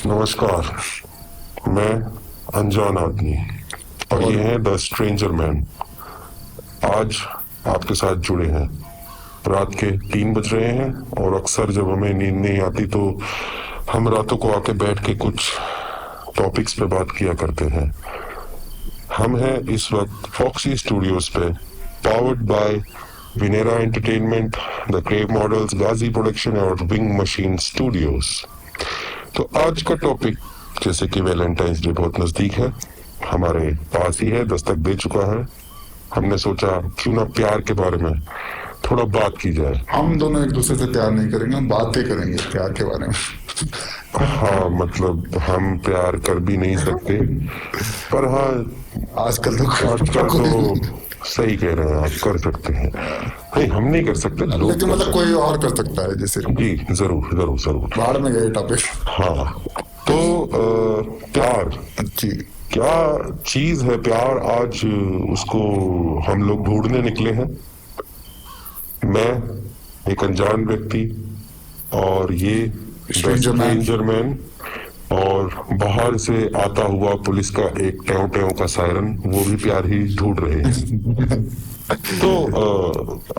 नमस्कार। मैं अनजान आदमी और ये है द स्ट्रेंजर मैन। आज आपके साथ जुड़े हैं। रात के 3 बज रहे हैं और अक्सर जब हमें नींद नहीं आती तो हम रातों को आके बैठ के कुछ टॉपिक्स पे बात किया करते हैं। हम हैं इस वक्त फॉक्सी स्टूडियोज पे, powered by Vinera entertainment, the crave models, Ghazi production और विंग मशीन स्टूडियोज। तो आज का टॉपिक, जैसे कि वैलेंटाइंस डे बहुत नजदीक है, हमारे पास ही है, दस्तक दे चुका है। हमने सोचा क्यों ना प्यार के बारे में थोड़ा बात की जाए। हम दोनों एक दूसरे से प्यार नहीं करेंगे, हम बातें करेंगे प्यार के बारे में। हाँ, मतलब हम प्यार कर भी नहीं सकते, पर हाँ आजकल तो सही कह रहे हैं आप, कर सकते हैं। नहीं, हम नहीं कर सकते, लोग लेकिन कर मतलब कोई और कर सकता है, जैसे सकते। जी जरूर जरूर जरूर। बाहर में गए टॉपिक। हाँ, तो प्यार जी, क्या चीज है प्यार? आज उसको हम लोग ढूंढने निकले हैं। मैं एक अनजान व्यक्ति और ये Stranger man। स्ट्रेंजर मैन, और बाहर से आता हुआ पुलिस का एक टेव टेव का सायरन, वो भी प्यार ही ढूंढ रहे हैं। तो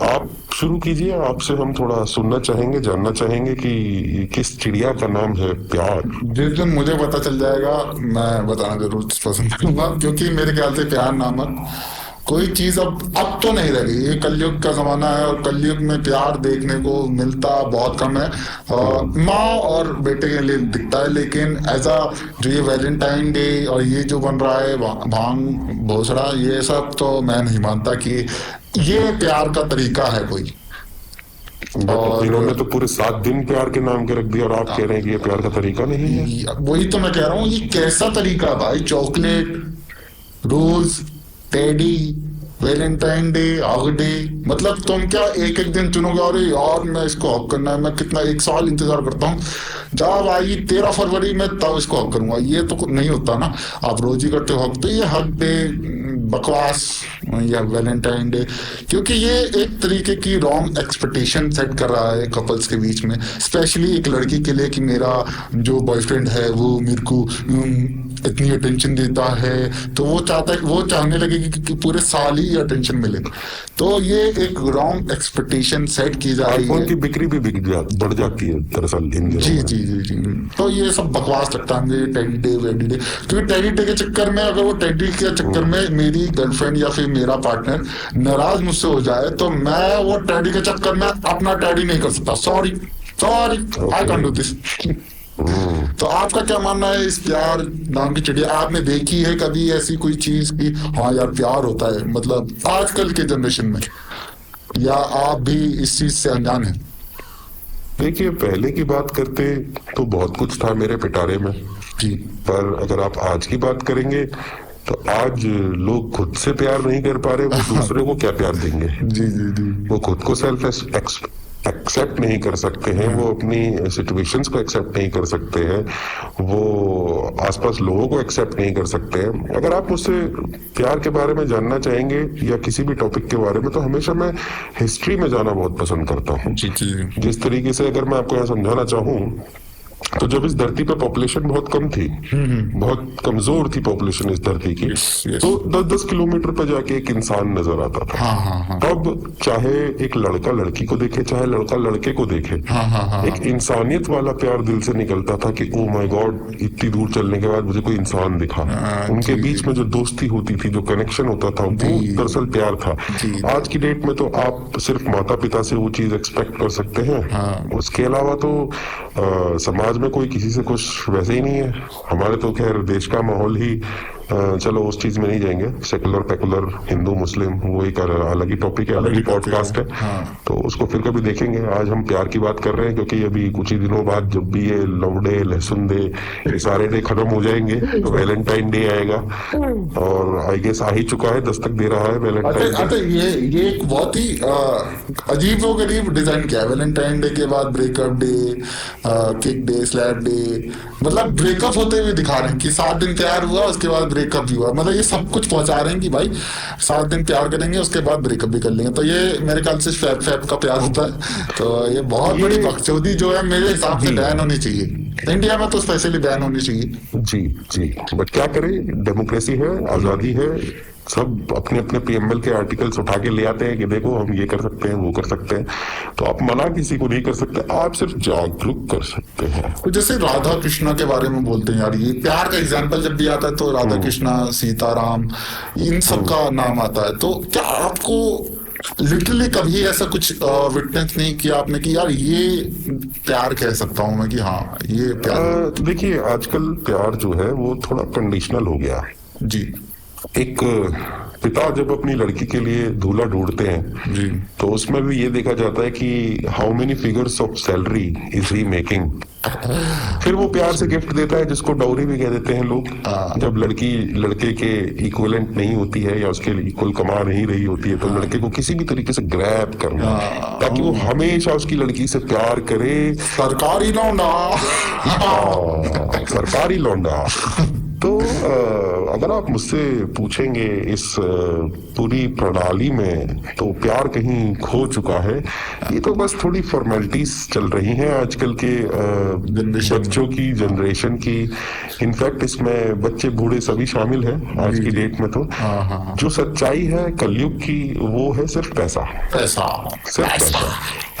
आप शुरू कीजिए। आपसे हम थोड़ा सुनना चाहेंगे, जानना चाहेंगे कि किस चिड़िया का नाम है प्यार। जिस दिन मुझे पता चल जाएगा मैं बताना जरूर पसंद करूंगा, क्योंकि मेरे ख्याल से प्यार नामक कोई चीज अब तो नहीं रह गई। ये कलयुग का जमाना है और कलयुग में प्यार देखने को मिलता बहुत कम है। माँ और बेटे के लिए दिखता है, लेकिन ऐसा जो ये वैलेंटाइन डे और ये जो बन रहा है भांग भोसड़ा, ये सब तो मैं नहीं मानता कि ये प्यार का तरीका है कोई। और इन्होंने तो पूरे 7 दिन प्यार के नाम के रख दिया और आप कह रहे हैं कि ये प्यार का तरीका नहीं है। वही तो मैं कह रहा हूँ, ये कैसा तरीका है भाई? Chocolate, rose, teddy, Valentine day, hug day, मतलब तुम क्या एक एक दिन चुनोगे? अरे यार मैं इसको हक करना है, मैं कितना 1 साल इंतजार करता हूँ, जब आई 13 फरवरी में तब इसको हक करूंगा। ये तो नहीं होता ना, आप रोज ही करते हो हक। तो ये हक डे बकवास या वैलेंटाइन डे, क्योंकि ये एक तरीके की रॉन्ग एक्सपेक्टेशन सेट कर रहा है कपल्स के बीच में, स्पेशली एक लड़की के लिए कि मेरा जो बॉयफ्रेंड है वो मेरे को इतनी अटेंशन देता है, तो वो चाहता है, वो चाहने लगेगी कि पूरे साल ही अटेंशन मिले। तो ये एक रॉन्ग एक्सपेक्टेशन सेट की जा रही आईफोन है। की बिक्री भी बढ़ जाती है दरअसल इन दिनों जी में। जी जी जी। तो ये सब बकवास लगता है मुझे, टेडी डे वेडी डे। क्योंकि टेडी डे के चक्कर में, अगर वो टेडी के चक्कर में मेरी गर्लफ्रेंड या फिर मेरा पार्टनर नाराज मुझसे हो जाए, तो मैं वो टेडी के चक्कर में अपना टेडी नहीं कर सकता। Sorry sorry, I can do this. तो आपका क्या मानना है इस प्यार नाम की चिड़िया? आपने देखी है कभी ऐसी कोई चीज की हाँ यार प्यार होता है, मतलब आजकल के जनरेशन में, या आप भी इस चीज से अनजान हैं? देखिए, पहले की बात करते तो बहुत कुछ था मेरे पिटारे में जी, पर अगर आप आज की बात करेंगे तो आज लोग खुद से प्यार नहीं कर पा रहे, वो दूसरे को क्या प्यार देंगे। जी जी जी। वो खुद को सेल्फ एक्सेप्ट नहीं कर सकते हैं, वो अपनी सिचुएशंस को एक्सेप्ट नहीं कर सकते हैं, वो आसपास लोगों को एक्सेप्ट नहीं कर सकते हैं। अगर आप मुझसे प्यार के बारे में जानना चाहेंगे या किसी भी टॉपिक के बारे में, तो हमेशा मैं हिस्ट्री में जाना बहुत पसंद करता हूँ। जी जी। जिस तरीके से अगर मैं आपको यहाँ समझाना चाहूँ, तो जब इस धरती पे पॉपुलेशन बहुत कम थी, बहुत कमजोर थी पॉपुलेशन इस धरती की, yes। तो 10-10 किलोमीटर पे जाके एक इंसान नजर आता था। हाँ हाँ हाँ तब चाहे एक लड़का लड़की को देखे, चाहे लड़का लड़के को देखे, हाँ हाँ हाँ। एक इंसानियत वाला प्यार दिल से निकलता था कि ओ माय गॉड, इतनी दूर चलने के बाद मुझे कोई इंसान दिखा। उनके बीच में जो दोस्ती होती थी, जो कनेक्शन होता था, वो दरअसल प्यार था। आज की डेट में तो आप सिर्फ माता पिता से वो चीज एक्सपेक्ट कर सकते हैं, उसके अलावा तो समाज में कोई किसी से कुछ वैसे ही नहीं है। हमारे तो खैर देश का माहौल ही, चलो उस चीज में नहीं जाएंगे, सेकुलर पेकुलर, हिंदू मुस्लिम, वो एक अलग ही टॉपिक है, अलग ही पॉडकास्ट है। तो उसको फिर कभी देखेंगे। आज हम प्यार की बात कर रहे हैं क्योंकि अभी कुछ ही दिनों बाद जब भी ये लव डे, लहसुन डे, ये सारे डे खत्म हो जाएंगे तो वैलेंटाइन डे आएगा, और आई गेस आ ही चुका है, दस्तक दे रहा है वैलेंटाइन डे। अच्छा, ये एक बहुत ही अजीब व गरीब डिजाइन किया है। वैलेंटाइन डे के बाद breakup day, kick day, slap day, मतलब ब्रेकअप होते हुए दिखा रहे हैं कि 7 दिन प्यार हुआ उसके बाद ब्रेकअप भी हुआ, मतलब ये सब कुछ पहुंचा रहे हैं कि भाई 7 दिन प्यार करेंगे उसके बाद ब्रेकअप भी कर लेंगे। तो ये मेरे ख्याल से फैप फैप का प्यार होता है। तो ये बहुत बड़ी बकचोदी जो है मेरे हिसाब से बैन होनी चाहिए, इंडिया में तो स्पेशली बैन होनी चाहिए। जी जी, बट क्या करें, डेमोक्रेसी है, आजादी है, सब अपने अपने पीएमएल के आर्टिकल्स उठा के ले आते हैं कि देखो हम ये कर सकते हैं वो कर सकते हैं। तो आप मना किसी को नहीं कर सकते, आप सिर्फ जागरूक कर सकते हैं। तो जैसे राधा कृष्णा के बारे में बोलते हैं यार, ये प्यार का एग्जाम्पल जब भी आता है तो राधा कृष्णा, सीताराम, इन सब का नाम आता है। तो क्या आपको लिटरली कभी ऐसा कुछ विटनेस नहीं किया आपने कि यार ये प्यार कह सकता हूं मैं कि हाँ ये प्यार? देखिए आजकल प्यार जो है वो थोड़ा कंडीशनल हो गया। जी एक पिता जब अपनी लड़की के लिए दूल्हा ढूंढते हैं जी तो उसमें भी ये देखा जाता है कि how many figures of salary is he making. फिर वो प्यार से गिफ्ट देता है जिसको डाउरी भी कह देते हैं लोग। जब लड़की लड़के के इक्विवेलेंट नहीं होती है या उसके इक्वल कमा नहीं रही होती है तो लड़के को किसी भी तरीके से ग्रैब करना ताकि वो हमेशा उसकी लड़की से प्यार करे। सरकारी लौंडा। सरकारी लौंडा। तो अगर आप मुझसे पूछेंगे इस पूरी प्रणाली में तो प्यार कहीं खो चुका है। ये तो बस थोड़ी फॉर्मेलिटीज चल रही हैं आजकल के बच्चों की, जनरेशन की। इनफैक्ट इसमें बच्चे बूढ़े सभी शामिल हैं आज की डेट में। तो जो सच्चाई है कलयुग की वो है सिर्फ पैसा। पैसा, सिर्फ पैसा।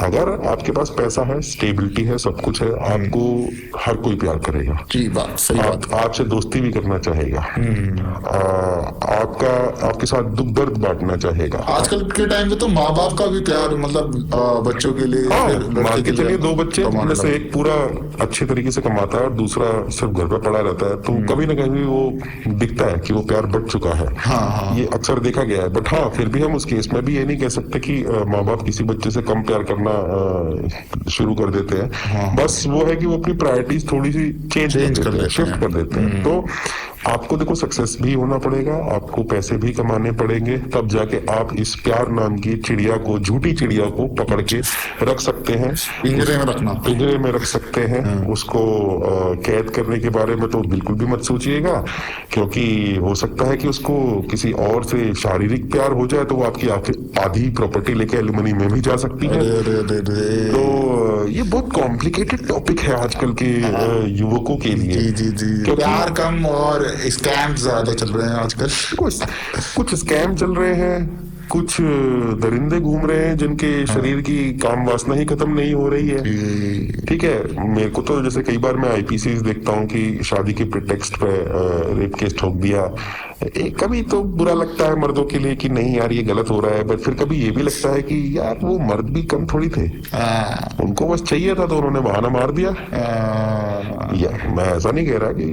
अगर आपके पास पैसा है, स्टेबिलिटी है, सब कुछ है, आपको हर कोई प्यार करेगा। जी बात सही बात। आपसे दोस्ती भी करना चाहेगा, आपके साथ दुख दर्द बांटना चाहेगा। आजकल के टाइम पे तो माँ बाप का भी प्यार मतलब बच्चों के लिए, मान के चलिए 2 बच्चे में से एक पूरा अच्छे तरीके से कमाता है और दूसरा सिर्फ घर पे पड़ा रहता है तो कभी ना कभी वो दिखता है कि वो प्यार बढ़ चुका है। ये अक्सर देखा गया है। बट हाँ, फिर भी हम उस केस में भी ये नहीं कह सकते कि माँ बाप किसी बच्चे से कम प्यार करना शुरू कर देते हैं। बस वो है कि वो अपनी प्रायोरिटीज थोड़ी सी चेंज कर देते हैं, शिफ्ट कर देते हैं। तो आपको देखो सक्सेस भी होना पड़ेगा, आपको पैसे भी कमाने पड़ेंगे, तब जाके आप इस प्यार नाम की चिड़िया को, झूठी चिड़िया को पकड़ के रख सकते हैं। पिंजरे में रखना, पिंजरे में रख सकते हैं। उसको कैद करने के बारे में तो बिल्कुल भी मत सोचिएगा, क्योंकि हो सकता है कि उसको किसी और से शारीरिक प्यार हो जाए तो वो आपकी आधी प्रॉपर्टी लेके एलिमनी में भी जा सकती है। तो ये बहुत कॉम्प्लिकेटेड टॉपिक है आजकल के युवकों के लिए। जी जी जी, प्यार कम और स्कैम ज्यादा चल रहे हैं आजकल। कुछ स्कैम चल रहे हैं, कुछ दरिंदे घूम रहे हैं जिनके शरीर की काम वासना ही खत्म नहीं हो रही है। ठीक है, मेरे को तो जैसे कई बार मैं आईपीसी देखता हूँ कि शादी के प्रिटेक्स्ट पे रेप केस ठोक दिया। कभी तो बुरा लगता है मर्दों के लिए कि नहीं यार ये गलत हो रहा है, बट फिर कभी ये भी लगता है कि यार वो मर्द भी कम थोड़ी थे, उनको बस चाहिए था तो उन्होंने बहाना मार दिया। या मैं ऐसा नहीं कह रहा कि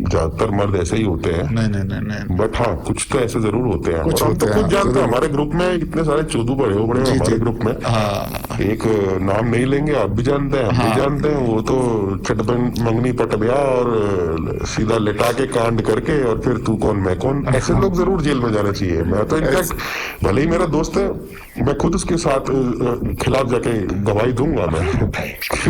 ज्यादातर मर्द ऐसे ही होते हैं, नहीं, बट हाँ कुछ तो ऐसे जरूर होते हैं। और हम तो खुद जानते हैं, हमारे ग्रुप में इतने सारे चोदू बड़े हो बड़े हमारे ग्रुप में। एक नाम नहीं लेंगे, आप भी जानते हैं, हम भी जानते हैं। वो तो चटबन मंगनी पट गया और सीधा लेटा के कांड करके और फिर तू कौन मैं कौन, ऐसे लोग जरूर जेल में जाना चाहिए। मैं तो इनफैक्ट भले ही मेरा दोस्त है, मैं खुद उसके साथ खिलाफ जाके गवाही दूंगा मैं।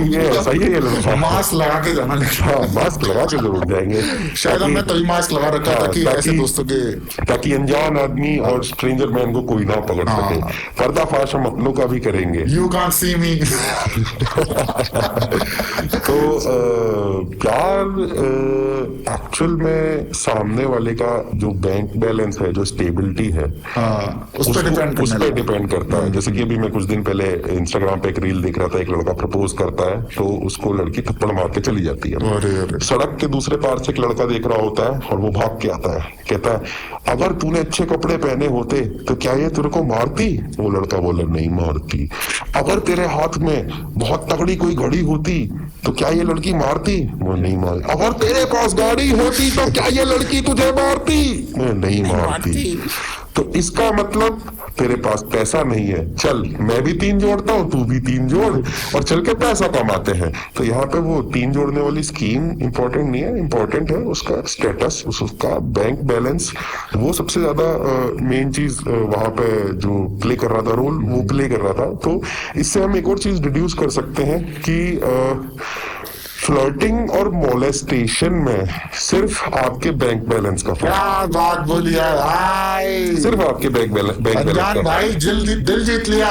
ये ऐसा ही है ये लड़का। मास्क लगा के जाना। हाँ, मास्क लगा के जरूर जाएंगे। शायद हमने तभी मास्क लगा रखा था कि ऐसे दोस्तों के, ताकि अनजान आदमी और स्ट्रेंजर मैन को कोई ना पकड़ सके। पर्दाफाश हम अपनों का भी करेंगे। यू कांट सी मी। तो प्यार एक्चुअल में सामने वाले का जो बैंक बैलेंस है, जो स्टेबिलिटी है, उस पर डिपेंड करता है। जैसे कि अभी मैं कुछ दिन पहले इंस्टाग्राम पे एक रील देख रहा था, एक लड़का प्रपोज करता है तो उसको लड़की थप्पड़ मार के चली जाती है। सड़क के दूसरे पार से एक लड़का देख रहा होता है और वो भाग के आता है, कहता है अगर तूने अच्छे कपड़े पहने होते तो क्या ये तेरे को मारती? वो लड़का बोला नहीं मारती। अगर तेरे हाथ में बहुत तगड़ी कोई घड़ी होती तो क्या ये लड़की मारती? वो नहीं मारती। अगर तेरे पास गाड़ी होती तो क्या ये लड़की तुझे मारती? वो नहीं मारती। तो इसका मतलब तेरे पास पैसा नहीं है, चल मैं भी 3 जोड़ता हूँ, तू भी 3 जोड़ और चल के पैसा कमाते हैं। तो यहाँ पे वो 3 जोड़ने वाली स्कीम इंपॉर्टेंट नहीं है, इंपॉर्टेंट है उसका स्टेटस, उसका बैंक बैलेंस। वो सबसे ज्यादा मेन चीज वहां पे जो प्ले कर रहा था रोल, वो प्ले कर रहा था। तो इससे हम एक और चीज डिड्यूस कर सकते हैं कि फ्लर्टिंग और मोलेस्टेशन में सिर्फ आपके बैंक बैलेंस का फर्क, क्या बात बोली है भाई, सिर्फ आपके बैंक बैलेंस अनजान का भाई दिल जीत लिया।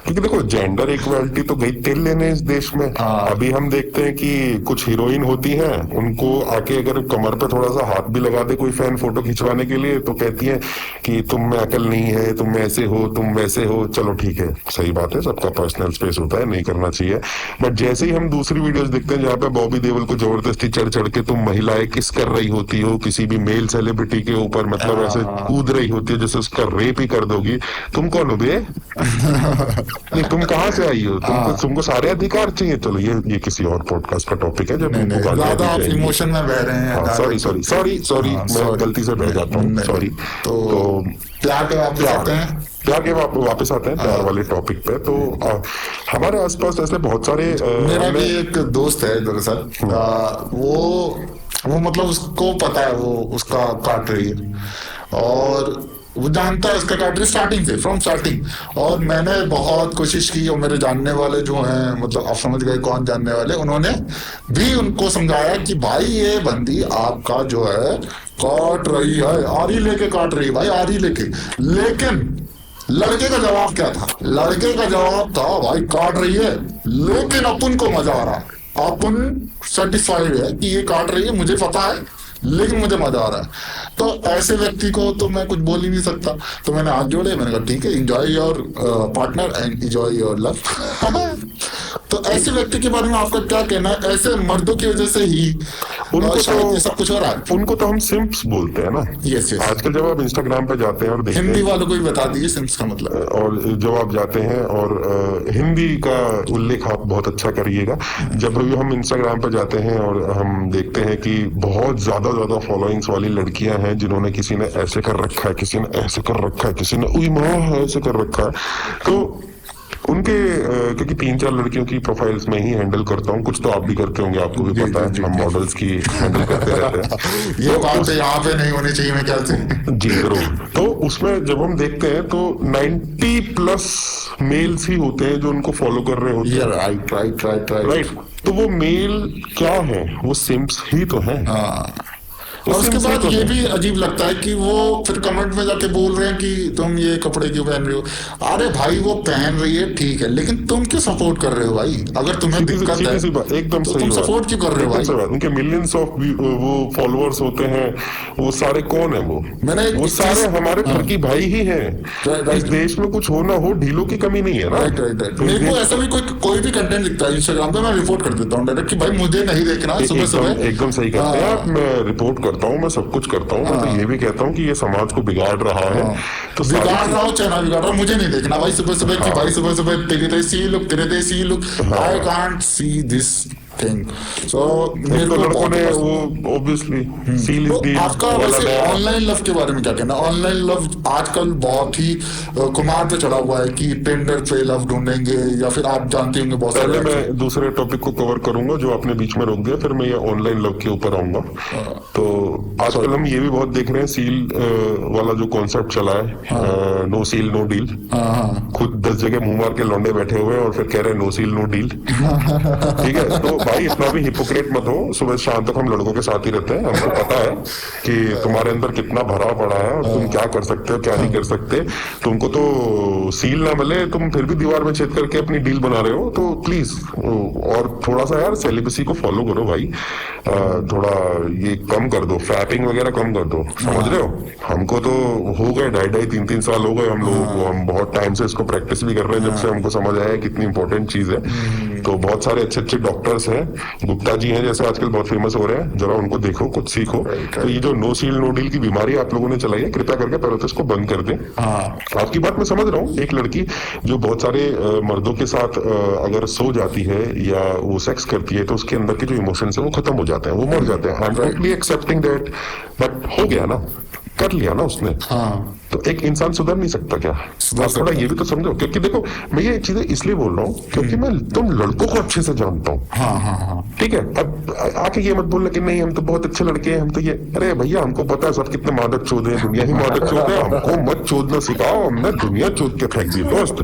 क्योंकि देखो जेंडर इक्वालिटी तो गई तेल लेने इस देश में। हाँ। अभी हम देखते हैं कि कुछ हीरोइन होती हैं, उनको आके अगर कमर पे थोड़ा सा हाथ भी लगा दे कोई फैन फोटो खिंचवाने के लिए तो कहती है कि तुम में अकल नहीं है, तुम ऐसे हो, तुम वैसे हो। चलो ठीक है, सही बात है, सबका पर्सनल स्पेस होता है, नहीं करना चाहिए। बट जैसे ही हम दूसरी वीडियोस देखते हैं जहाँ पे बॉबी देओल को जबरदस्ती चढ़ चढ़ के तुम महिलाएं किस कर रही होती हो किसी भी मेल सेलिब्रिटी के ऊपर, मतलब ऐसे कूद रही होती है जैसे उसका रेप ही कर दोगी, तुम कौन हो बे? नहीं, तुम कहाँ से आई हो? तुमको सारे अधिकार चाहिए। चलो ये किसी और पॉडकास्ट का टॉपिक है जब तुमको गालियां ज्यादा दी आप जाएंगी। इमोशन में बह रहे हैं। सॉरी सॉरी सॉरी सॉरी, मैं sorry। गलती से बह जाता हूँ, नहीं, सॉरी। तो प्यार के वापस आते हैं। प्यार के वापस आते हैं प्यार वाले टॉपिक पे। तो हमारे आसपास ऐसे बहुत सारे मेरा भी एक दोस्त है दरअसल, वो मतलब उसको पता है वो उसका काट रही है और वो जानता है उसका काट रही स्टार्टिंग से, फ्रॉम स्टार्टिंग। और मैंने बहुत कोशिश की और मेरे जानने वाले जो हैं, मतलब आप समझ गए कौन जानने वाले, उन्होंने भी उनको समझाया कि भाई ये बंदी आपका जो है काट रही है, आरी लेके काट रही है भाई, आरी लेके। लेकिन लड़के का जवाब क्या था? लड़के का जवाब था भाई काट रही है लेकिन अपन को मजा आ रहा है, अपन सेटिस्फाइड है कि ये काट रही है, मुझे पता है लेकिन मुझे मजा आ रहा है। तो ऐसे व्यक्ति को तो मैं कुछ बोल ही नहीं सकता। तो मैंने हाथ जोड़े, मैंने कहा ठीक है, enjoy your partner and enjoy your love. तो ऐसे व्यक्ति के बारे में आपका क्या कहना है? ऐसे मर्दों की वजह से ही उनको शायद ये सब कुछ हो रहा है। उनको तो हम सिम्प्स बोलते हैं ना। यस यस, आजकल जब आप इंस्टाग्राम पे जाते हैं और देखते हिंदी हैं, वालों को भी बता दीजिए सिम्स का मतलब। और जब आप जाते हैं और हिंदी का उल्लेख आप बहुत अच्छा करिएगा। जब भी हम इंस्टाग्राम पे जाते हैं और हम देखते हैं कि बहुत ज्यादा फॉलोइंग्स वाली लड़कियां हैं जिन्होंने किसी ने ऐसे कर रखा है, किसी ने ऐसे कर रखा है, किसी ने उई माँ ऐसे कर रखा है, तो उनके क्योंकि 3-4 लड़कियों की प्रोफाइल्स में ही हैंडल करता हूँ, कुछ तो आप भी करते होंगे, आपको भी जी, पता जी, है, हम जी। मॉडल्स की हैंडल करते रहते हैं। ये बात यहाँ पे नहीं होनी चाहिए मेरे ख्याल से। जी जरूर। तो उसमें जब हम देखते हैं तो 90+ मेल्स ही होते हैं जो उनको फॉलो कर रहे होते हैं। Right right right right. Right, तो वो मेल क्या है? वो सिम्स ही तो है। हाँ, वो और उसके सिम्स ही बाद तो ये है। भी अजीब लगता है कि वो फिर कमेंट में जाके बोल रहे हैं कि तुम ये कपड़े क्यों पहन रहे हो। अरे भाई वो पहन रही है ठीक है, लेकिन तुम क्यों सपोर्ट कर रहे हो भाई? अगर तुम्हें दिक्कत है सीधी सी बात, एकदम तो सही तुम बात। सपोर्ट क्यों कर रहे हो एकदम भाई? सही बात। उनके मिलियंस ऑफ वो फॉलोअर्स होते हैं, वो सारे कौन है? मैंने वो सारे हमारे घर की भाई ही हैं। राइट, इस देश में कुछ हो ना हो, ढीलों की कमी नहीं है ना। Right right right. तो इस मेरे को देश- ऐसा भी कोई भी कंटेंट दिखता है इंस्टाग्राम पे, मैं रिपोर्ट कर देता हूँ डायरेक्ट कि भाई मुझे नहीं देखना सुबह सुबह। एकदम सही करते हैं आप। मैं रिपोर्ट करता हूँ, मैं सब कुछ करता हूँ। मैं तो ये भी कहता हूँ कि ये समाज को बिगाड़ रहा है। तो सारी बिगाड़ रहा हो चाहे ना बिगाड़ रहा हो, मुझे नहीं देखना भाई सुबह सुबह कि भाई सुबह सुबह तेरे देसी लुक, तेरे desi look. I can't see this thing. So मेरे तो को लड़कों बहुत ने पसंद। वो ऑब्वियसली सील तो इज आपका वैसे ऑनलाइन लव के बारे में क्या कहना? ऑनलाइन लव आजकल बहुत ही कुमार पे चढ़ा हुआ है कि टिंडर पे लव ढूंढेंगे, या फिर आप जानते होंगे बहुत पहले सारे मैं दूसरे टॉपिक को कवर करूंगा जो आपने बीच में रोक दिया, फिर मैं ये ऑनलाइन लव के ऊपर आऊंगा। तो आजकल हम ये भी बहुत देख रहे हैं, सील वाला जो कॉन्सेप्ट चला है, नो सील नो डील। खुद 10 जगह मुंह मार के लौंडे बैठे हुए हैं और फिर कह रहे हैं नो सील नो डील। ठीक है, तो भाई इतना भी हिपोक्रेट मत हो। सुबह शाम तक हम लड़कों के साथ ही रहते हैं, हमको पता है कि तुम्हारे अंदर कितना भरा पड़ा है और तुम क्या कर सकते हो क्या नहीं कर सकते। तुमको तो सील ना मिले, तुम फिर भी दीवार में छेद करके अपनी डील बना रहे हो, तो प्लीज और थोड़ा सा यार सेलिब्रेसी को फॉलो करो भाई। थोड़ा ये कम कर दो, फैपिंग वगैरह कम कर दो, समझ रहे हो? हमको तो हो गए 2.5-3 साल हो गए हम लोग, हम बहुत टाइम से इसको प्रैक्टिस भी कर रहे हैं, जब से हमको समझ आया है कितनी इंपॉर्टेंट चीज है। तो बहुत सारे अच्छे अच्छे डॉक्टर्स हैं, गुप्ता जी हैं जैसे आजकल बहुत फेमस हो रहे हैं, जरा उनको देखो, कुछ सीखो। तो ये जो नो सील नो डील की बीमारी आप लोगों ने चलाई है, कृपया करके पहले तो इसको बंद कर दें। आपकी बात मैं समझ रहा हूँ। एक लड़की जो बहुत सारे मर्दों के साथ अगर सो जाती है या वो सेक्स करती है, तो उसके अंदर के जो इमोशंस है वो खत्म हो जाते हैं, वो मर जाते हैं। I am totally accepting that, but हो गया ना। कर लिया ना उसने, हाँ तो एक इंसान सुधर नहीं सकता क्या? सुधर आप थोड़ा सकता ये भी तो समझो, क्योंकि देखो मैं ये चीजें इसलिए बोल रहा हूँ क्योंकि मैं तुम लड़कों को अच्छे से जानता हूँ, हाँ हाँ हाँ ठीक है? अब आके ये मत बोलना कि नहीं हम तो बहुत अच्छे लड़के हैं, हम तो ये, अरे भैया हमको पता है सब कितने मादक चोद हैं, दुनिया ही मादक चोद है, हमको मत चोदना सिखाओ, हमने दुनिया चोद के फेंक दी दोस्त।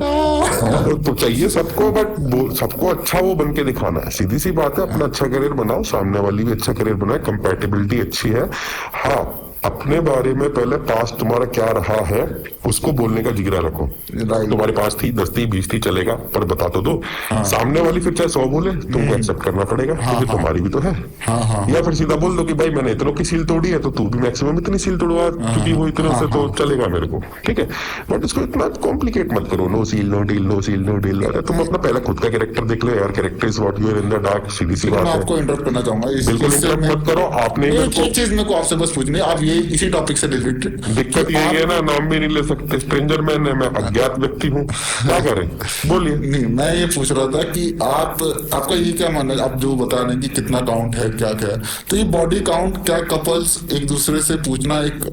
तो चाहिए सबको, बट सबको अच्छा वो बन के दिखाना है, सीधी सी बात है। अपना अच्छा करियर बनाओ, सामने वाली भी अच्छा करियर बनाए, कंपैटिबिलिटी अच्छी है। हाँ, अपने बारे में पहले पास्ट तुम्हारा क्या रहा है उसको बोलने का जिगरा रखो। राइट तुम्हारे पास थी 10 थी 20 थी चलेगा, पर बता तो दो। सामने वाली फिर चाहे 100 बोले तुमको एक्सेप्ट करना पड़ेगा, क्योंकि तुम्हारी भी तो है। हाँ हाँ या फिर सीधा बोल दो कि भाई मैंने इतनों की सील तोड़ी है तो तू भी मैक्सिमम इतनी सील तोड़वा, क्योंकि वो इतने से तो चलेगा मेरे को, ठीक है? बट इसको इतना कॉम्प्लिकेट मत करो, no seal no deal, no seal no deal. अरे तुम अपना पहले खुद का कैरेक्टर देख लो यार, character is what you are in the dark, सीधी सी मैं बात है। आपको इंटरप्ट करना चाहूंगा बिल्कुल इससे इंटरप्ट मैं- मत करो, आपने मेरे एक को, एक चीज मेरे को आपसे बस पूछनी है, आप ये इसी टॉपिक से रिलेटेड दिक्कत यही है ना, नाम भी नहीं ले सकते, स्ट्रेंजर मैन है, मैं अज्ञात व्यक्ति हूँ, क्या करें? बोलिए। नहीं, मैं ये पूछ रहा था कि आपका ये क्या मानना है, आप जो बता रहे हैं कि कितना काउंट है क्या क्या है, तो ये बॉडी काउंट क्या कपल्स एक दूसरे से पूछना एक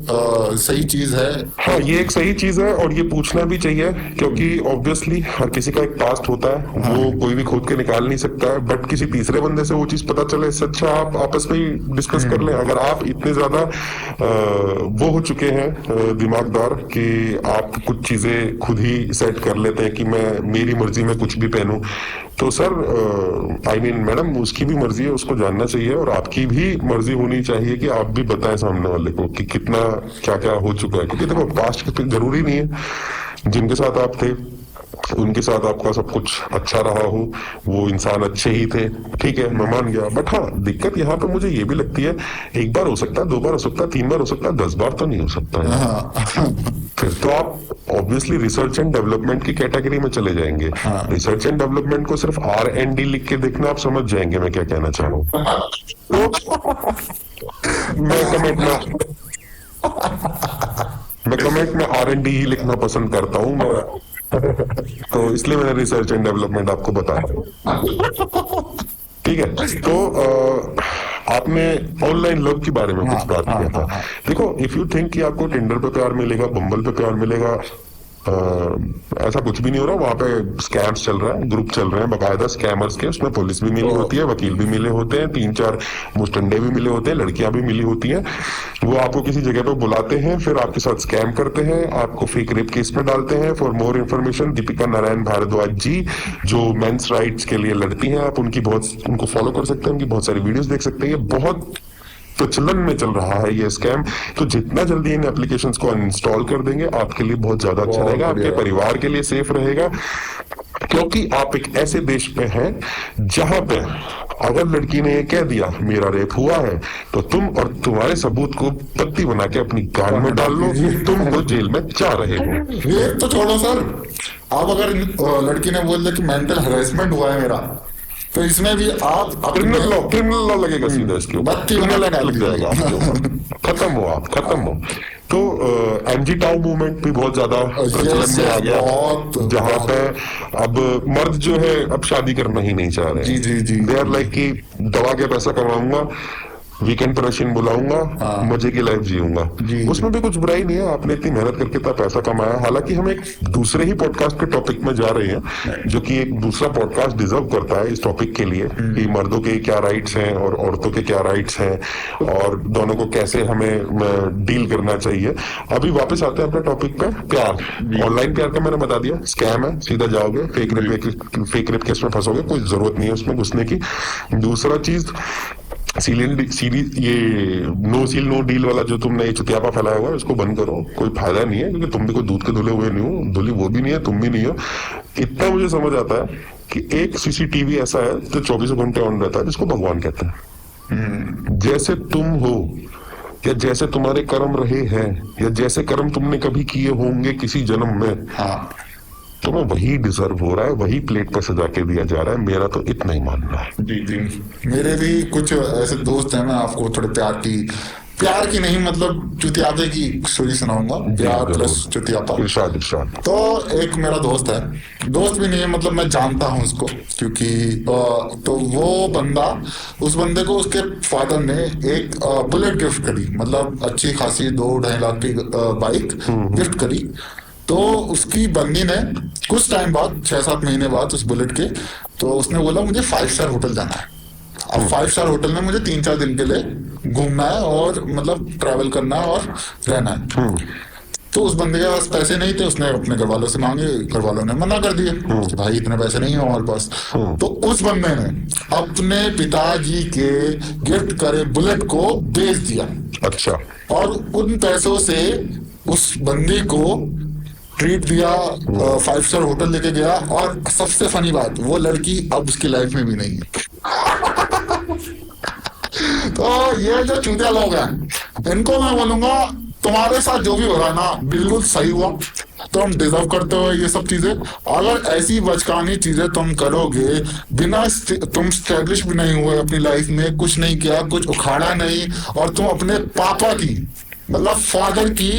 सही चीज है? हाँ, ये एक सही चीज है और ये पूछना भी चाहिए, क्योंकि ऑब्वियसली हर किसी का एक पास्ट होता है, वो कोई भी खोद के निकाल नहीं सकता है। बट किसी तीसरे बंदे से वो चीज पता चले, इससे अच्छा आप आपस में ही डिस्कस कर लें। अगर आप इतने ज्यादा वो हो चुके हैं दिमागदार कि आप कुछ चीजें खुद ही सेट कर लेते हैं कि मैं मेरी मर्जी में कुछ भी पहनूं, तो सर आई मीन मैडम, उसकी भी मर्जी है, उसको जानना चाहिए, और आपकी भी मर्जी होनी चाहिए कि आप भी बताएं सामने वाले को कि कितना क्या क्या हो चुका है। क्योंकि देखो पास्ट जरूरी नहीं है जिनके साथ आप थे उनके साथ आपका सब कुछ अच्छा रहा हो, वो इंसान अच्छे ही थे, ठीक है, मैं मान गया। बट हाँ, दिक्कत यहाँ पे मुझे ये भी लगती है, एक बार हो सकता है, 2 बार हो सकता है, 3 बार हो सकता है, 10 बार तो नहीं हो सकता है। हाँ फिर तो आप ऑब्वियसली रिसर्च एंड डेवलपमेंट की कैटेगरी में चले जाएंगे। रिसर्च एंड डेवलपमेंट को सिर्फ R&D लिख के देखना, आप समझ जाएंगे मैं क्या कहना चाह रहा हूँ। तो मैं कमेंट में R&D ही लिखना पसंद करता हूँ मैं, तो इसलिए मैंने रिसर्च एंड डेवलपमेंट आपको बताया, ठीक है? तो आपने ऑनलाइन लव के बारे में कुछ बात किया था। देखो, इफ यू थिंक कि आपको टिंडर पे प्यार मिलेगा, बम्बल पे प्यार मिलेगा, ऐसा कुछ भी नहीं हो रहा। वहां पे स्कैम्स चल रहा है, ग्रुप चल रहे हैं बकायदा स्कैमर्स के, उसमें पुलिस भी मिली होती है, वकील भी मिले होते हैं, 3-4 मुस्टंडे भी मिले होते हैं, लड़कियां भी मिली होती हैं। वो आपको किसी जगह पे बुलाते हैं, फिर आपके साथ स्कैम करते हैं, आपको फेक रेप केस में डालते हैं। For more information, Deepika Narayan Bhardwaj ji जो मेंस राइट्स के लिए लड़ती हैं, आप उनको फॉलो कर सकते हैं, उनकी बहुत सारी वीडियोस देख सकते हैं। ये बहुत प्रचलन में चल रहा है ये स्कैम। तो जितना जल्दी इन एप्लीकेशंस को अनइंस्टॉल कर देंगे आपके लिए बहुत ज्यादा अच्छा रहेगा, आपके परिवार के लिए सेफ रहेगा, क्योंकि आप एक ऐसे देश पे हैं जहां पे अगर लड़की ने ये कह दिया मेरा रेप हुआ है, तो तुम और तुम्हारे सबूत को पत्ती बना के अपनी गाल में डाल लो, तुम तो जेल में जा रहे हो। ये तो छोड़ो सर, आप अगर लड़की ने बोल दिया कि मेंटल हरेसमेंट हुआ है मेरा, तो इसमें भी आप क्रिमिनल लॉ लगेगा सीधा इसके ऊपर, बत्ती क्रिमिनल बना एक्ट लग जाएगा आपके ऊपर। खत्म हो आप, खत्म हो। तो एमजी टाउ मूवमेंट भी बहुत ज्यादा प्रचलन में आ गया, जहां पे अब मर्द जो है अब शादी करना ही नहीं चाह रहे। जी जी जी, दे आर लाइक कि दबा के पैसा कमाऊंगा, वीकेंड पर रशियन बुलाऊंगा, मजे की लाइफ जीऊंगा। उसमें भी कुछ बुराई नहीं है, आपने इतनी मेहनत करके इतना पैसा कमाया। हालांकि हम एक दूसरे ही पॉडकास्ट के टॉपिक में जा रहे हैं, जो कि एक दूसरा पॉडकास्ट डिजर्व करता है इस टॉपिक के लिए, कि मर्दों के क्या राइट्स हैं और औरतों के क्या राइट्स हैं, और दोनों को कैसे हमें डील करना चाहिए। अभी वापस आते हैं अपने टॉपिक पे, प्यार। ऑनलाइन प्यार का मैंने बता दिया, स्कैम है, सीधा जाओगे फेक रेप केस में फंसोगे, कोई जरूरत नहीं है उसमें घुसने की। दूसरा चीज, ये नो सील नो डील वाला जो तुमने ये चुतियापा फैलाया हुआ है, इसको बंद करो, कोई फायदा नहीं है, क्योंकि तुम भी कोई दूध के धुले हुए नहीं हो, धुली वो भी नहीं है, तुम भी नहीं हो। इतना मुझे समझ आता है कि एक सीसीटीवी ऐसा है जो 24 घंटे ऑन रहता है, जिसको भगवान कहते हैं। जैसे तुम हो, या जैसे तुम्हारे कर्म रहे हैं, या जैसे कर्म तुमने कभी किए होंगे किसी जन्म में, तुम्हें वही डिजर्व हो रहा है, वही प्लेट पर सजा के दिया जा रहा है। मेरा तो इतना ही मानना है। जी जी, मेरे भी कुछ ऐसे दोस्त हैं, मैं आपको थोड़े प्यार की प्यार की नहीं, मतलब चुतियापे की स्टोरी सुनाऊंगा, प्यार जरूर। प्लस चुतियापा। इरशाद इरशाद। तो एक मेरा दोस्त है, दोस्त भी नहीं है, मतलब मैं जानता हूँ उसको, क्योंकि तो वो बंदा, उस बंदे को उसके फादर ने एक बुलेट गिफ्ट करी, मतलब अच्छी खासी 2-2.5 लाख की बाइक गिफ्ट करी। तो उसकी बंदी ने कुछ टाइम बाद, 6-7 महीने बाद उस बुलेट के, तो उसने बोला मुझे 5 स्टार होटल जाना है। अब 5 स्टार होटल में मुझे 3-4 दिन के लिए घूमना है और मतलब ट्रैवल करना है और रहना है। तो उस बंदे के पास पैसे नहीं थे, उसने अपने घर वालों से मांगे, घर वालों ने मना कर दिए कि भाई इतने पैसे नहीं है हमारे पास। तो उस बंदे ने अपने पिताजी के गिफ्ट करे बुलेट को बेच दिया, अच्छा। और उन पैसों से उस बंदी को ट्रीट दिया, 5 स्टार होटल लेके गया, और सबसे फनी बात, वो लड़की अब उसकी लाइफ में भी नहीं है। तो ये जो चूतिया लोग हैं, इनको मैं बोलूंगा तुम्हारे साथ जो भी हो रहा है ना, बिल्कुल सही हुआ, तुम डिजर्व करते हो ये सब चीजें। अगर ऐसी बचकानी चीजें तुम करोगे, बिना तुम स्टैब्लिश भी नहीं हुए अपनी लाइफ में, कुछ नहीं किया, कुछ उखाड़ा नहीं, और तुम अपने पापा की, मतलब फादर की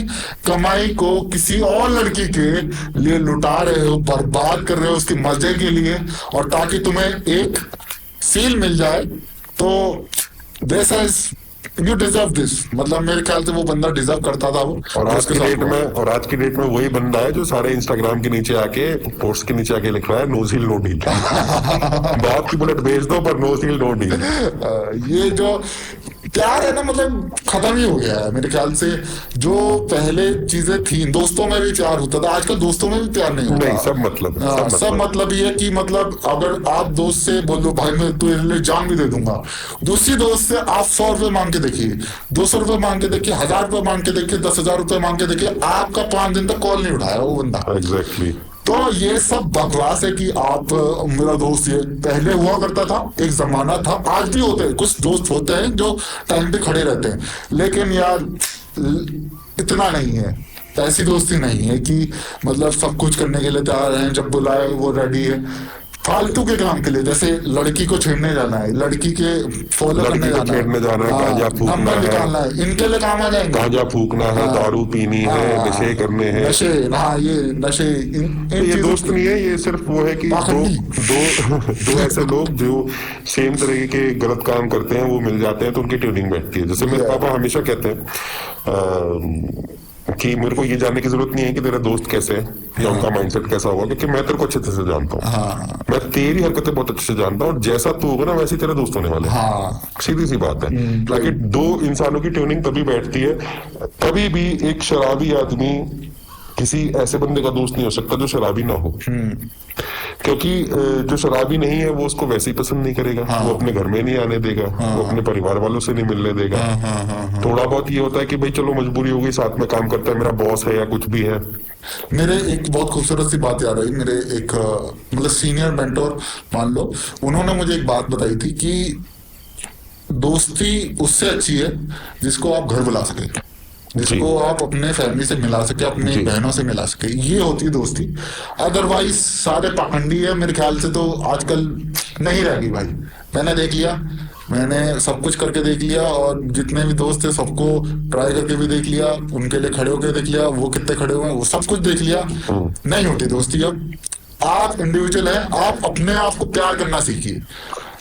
कमाई को किसी और लड़की के लिए लुटा रहे हो, बर्बाद कर रहे हो उसकी मजे के लिए, और ताकि तुम्हें एक सील मिल जाए, तो this is, you deserve this. मतलब मेरे ख्याल से वो बंदा डिजर्व करता था वो, और आज उसके की साथ डेट हुआ। में, और आज की डेट में वही बंदा है जो सारे इंस्टाग्राम के नीचे आके, पोस्ट के नीचे आके लिख रहा है नो सील नो डील। बाप की बुलेट भेज दो पर नो सील नो डील। ये जो प्यार है ना, मतलब खत्म ही हो गया है मेरे ख्याल से। जो पहले चीजें थी, दोस्तों में भी प्यार होता था, आजकल दोस्तों में भी प्यार नहीं होता। नहीं, सब मतलब है, सब सब मतलब ये कि, मतलब अगर आप दोस्त से बोलो भाई मैं तेरे लिए जान भी दे दूंगा, दूसरी दोस्त से आप 100 रुपए मांग के देखिए, 200 रुपए मांग के देखिए, 1000 रुपए मांग के देखिए, 10,000 रुपए मांग के देखिए, आपका 5 दिन तक कॉल नहीं उठाया वो बंदा। एग्जैक्टली। तो ये सब बकवास है कि आप, मेरा दोस्त ये पहले हुआ करता था, एक जमाना था, आज भी होते हैं कुछ दोस्त होते हैं जो टाइम पे खड़े रहते हैं, लेकिन यार इतना नहीं है, ऐसी दोस्ती नहीं है कि मतलब सब कुछ करने के लिए तैयार हैं, जब बुलाए वो रेडी है। फालतू के काम के लिए, जैसे लड़की को छेड़ने जाना है, लड़की के फॉलो लड़की करने को जाना है, छेड़ने जाना है, गांजा फूकना नंबर है, निकालना है, इनके लिए काम आ जाएंगे। गांजा फूकना है, दारू पीनी है, नशे करने हैं। नशे, हाँ ये नशे, इन ये चीजों दोस्त की- नहीं है, ये सिर्फ वो है कि दो पाखंडी। दो ऐसे लोग जो सेम तरह के गलत काम करते हैं वो मिल जाते हैं, तो उनकी ट्यूनिंग बैठती है। जैसे मेरे पापा हमेशा कहते हैं कि मेरे को ये जानने की जरूरत नहीं है कि तेरा दोस्त कैसे है या उनका माइंडसेट कैसा होगा, क्योंकि मैं तेरे को अच्छे से जानता हूँ, मैं तेरी हरकतें बहुत अच्छे से जानता हूँ, और जैसा तू होगा ना वैसे ही तेरा दोस्त होने वाला है। हाँ, सीधी सी बात है। ताकि दो इंसानों की ट्यूनिंग तभी बैठती है, कभी भी एक शराबी आदमी किसी ऐसे बंदे का दोस्त नहीं हो सकता जो शराबी ना हो, क्योंकि जो शराबी नहीं है वो उसको वैसे ही पसंद नहीं करेगा, वो अपने घर में नहीं आने देगा, वो अपने परिवार वालों से नहीं मिलने देगा। थोड़ा बहुत ये होता है कि भाई चलो मजबूरी हो गई, साथ में काम करता है, मेरा बॉस है या कुछ भी है। मेरे एक बहुत खूबसूरत सी बात याद आई, मेरे एक मतलब सीनियर मेंटोर मान लो, उन्होंने मुझे एक बात बताई थी कि दोस्ती उससे अच्छी है जिसको आप घर बुला सके, जिसको आप अपने फैमिली से मिला सके, अपने जी। बहनों से मिला सके, ये होती है दोस्ती। अदरवाइज सारे पाखंडी है मेरे ख्याल से, तो आजकल नहीं रहेगी भाई। मैंने देख लिया, मैंने सब कुछ करके देख लिया, और जितने भी दोस्त थे सबको ट्राई करके भी देख लिया, उनके लिए खड़े होकर देख लिया, वो कितने खड़े हुए हैं वो सब कुछ देख लिया, नहीं होती दोस्ती। अब आप इंडिविजुअल हैं, आप अपने आप को प्यार करना सीखिए।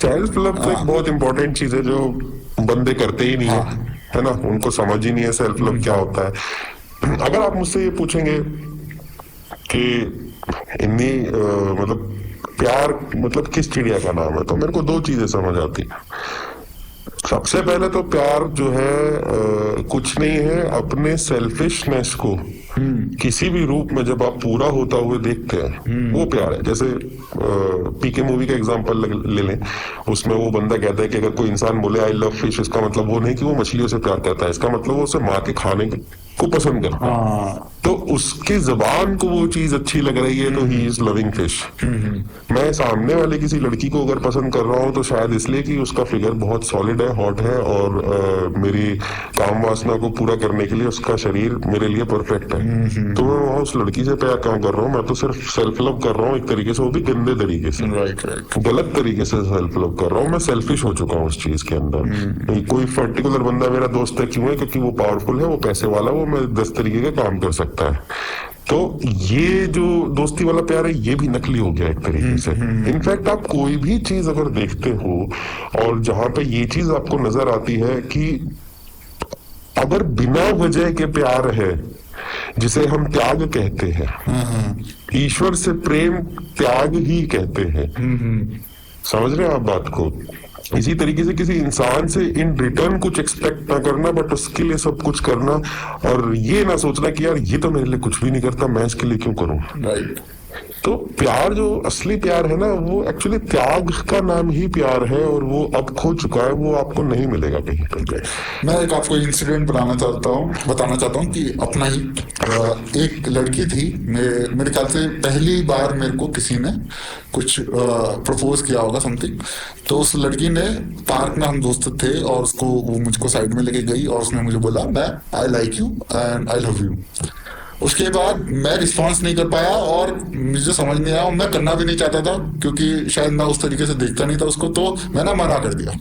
सेल्फ लव तो एक बहुत इंपॉर्टेंट चीज है जो बंदे करते ही नहीं है ना, उनको समझ ही नहीं है सेल्फ लव क्या होता है। अगर आप मुझसे ये पूछेंगे कि इन्नी मतलब प्यार मतलब किस चिड़िया का नाम है, तो मेरे को 2 चीजें समझ आती है। सबसे पहले तो प्यार जो है कुछ नहीं है, अपने सेल्फिशनेस को किसी भी रूप में जब आप पूरा होता हुए देखते हैं वो प्यार है। जैसे पीके मूवी का एग्जांपल ले लें, उसमें वो बंदा कहता है कि अगर कोई इंसान बोले आई लव फिश, इसका मतलब वो नहीं कि वो मछलियों से प्यार करता है, इसका मतलब वो उसे मार के खाने को पसंद करता है। तो उसके जबान को वो चीज अच्छी लग रही है, तो ही इज लविंग फिश। मैं सामने वाले किसी लड़की को अगर पसंद कर रहा हूँ तो शायद इसलिए कि उसका फिगर बहुत सॉलिड है, हॉट है, और मेरी काम वासना को पूरा करने के लिए उसका शरीर मेरे लिए परफेक्ट है। तो मैं वहां उस लड़की से प्यार क्यों कर रहा हूँ? मैं तो सिर्फ सेल्फ लव कर रहा हूँ एक तरीके से, वो भी गंदे तरीके से, राइट राइट। गलत तरीके से सेल्फ लव कर रहा हूँ। मैं सेल्फिश हो चुका हूँ उस चीज के अंदर। नहीं, कोई पर्टिकुलर बंदा मेरा दोस्त है, क्यों है? क्योंकि वो पावरफुल है, वो पैसे वाला, वो मैं 10 तरीके का काम कर सकता है। तो ये जो दोस्ती वाला प्यार है, ये भी नकली हो गया एक तरीके से। इनफैक्ट आप कोई भी चीज अगर देखते हो और जहां पे ये चीज आपको नजर आती है कि अगर बिना वजह के प्यार है, जिसे हम त्याग कहते हैं, ईश्वर से प्रेम त्याग ही कहते हैं। समझ रहे हैं आप बात को? इसी तरीके से किसी इंसान से इन रिटर्न कुछ एक्सपेक्ट ना करना, बट उसके लिए सब कुछ करना, और ये ना सोचना कि यार ये तो मेरे लिए कुछ भी नहीं करता, मैं इसके लिए क्यों करूं। राइट। तो प्यार, जो असली प्यार है ना, वो एक्चुअली त्याग का नाम ही प्यार है, और वो अब खो चुका है, वो आपको नहीं मिलेगा कहीं पर। मैं एक आपको इंसिडेंट बताना चाहता हूँ कि अपना ही एक लड़की थी, मेरे ख्याल से पहली बार मेरे को किसी ने कुछ प्रपोज किया होगा समथिंग। तो उस लड़की ने, पार्क में हम दोस्त थे और वो मुझको साइड में लेके गई और उसने मुझे बोला, मैं I like you and I love you. उसके बाद मैं रिस्पॉन्स नहीं कर पाया और मुझे समझ नहीं आया, और मैं करना भी नहीं चाहता था क्योंकि शायद मैं उस तरीके से देखता नहीं था उसको, तो मैंने मना कर दिया।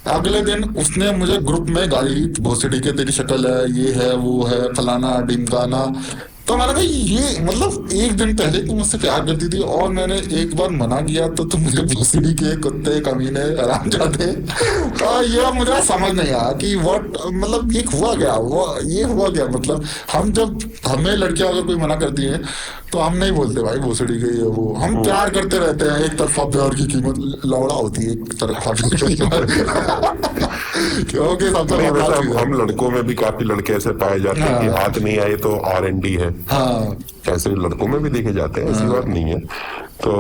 अगले दिन उसने मुझे ग्रुप में गाली भोसड़ी के, तेरी शक्ल है, ये है, वो है, फलाना ढिमकाना। तो मैंने कहा ये मतलब एक दिन पहले तुम मुझसे प्यार करती थी और मैंने एक बार मना किया तो तुम मुझे भोसड़ी के, कुत्ते, कमीने, हरामजादे। तो ये मुझे समझ नहीं आया कि व्हाट, मतलब ये हुआ क्या मतलब। जब हमें लड़कियां अगर कोई मना करती है तो हम नहीं बोलते भाई भोसड़ी के, ये वो, हम प्यार करते रहते हैं। एक तरफा प्यार की कीमत लौड़ा होती है, एक तरफा क्योंकि नहीं, वैसे हम लड़कों में भी काफी लड़के ऐसे पाए जाते हैं कि हाथ नहीं आए तो R&D है। हाँ, ऐसे लड़कों में भी देखे जाते हैं, ऐसी बात नहीं है। तो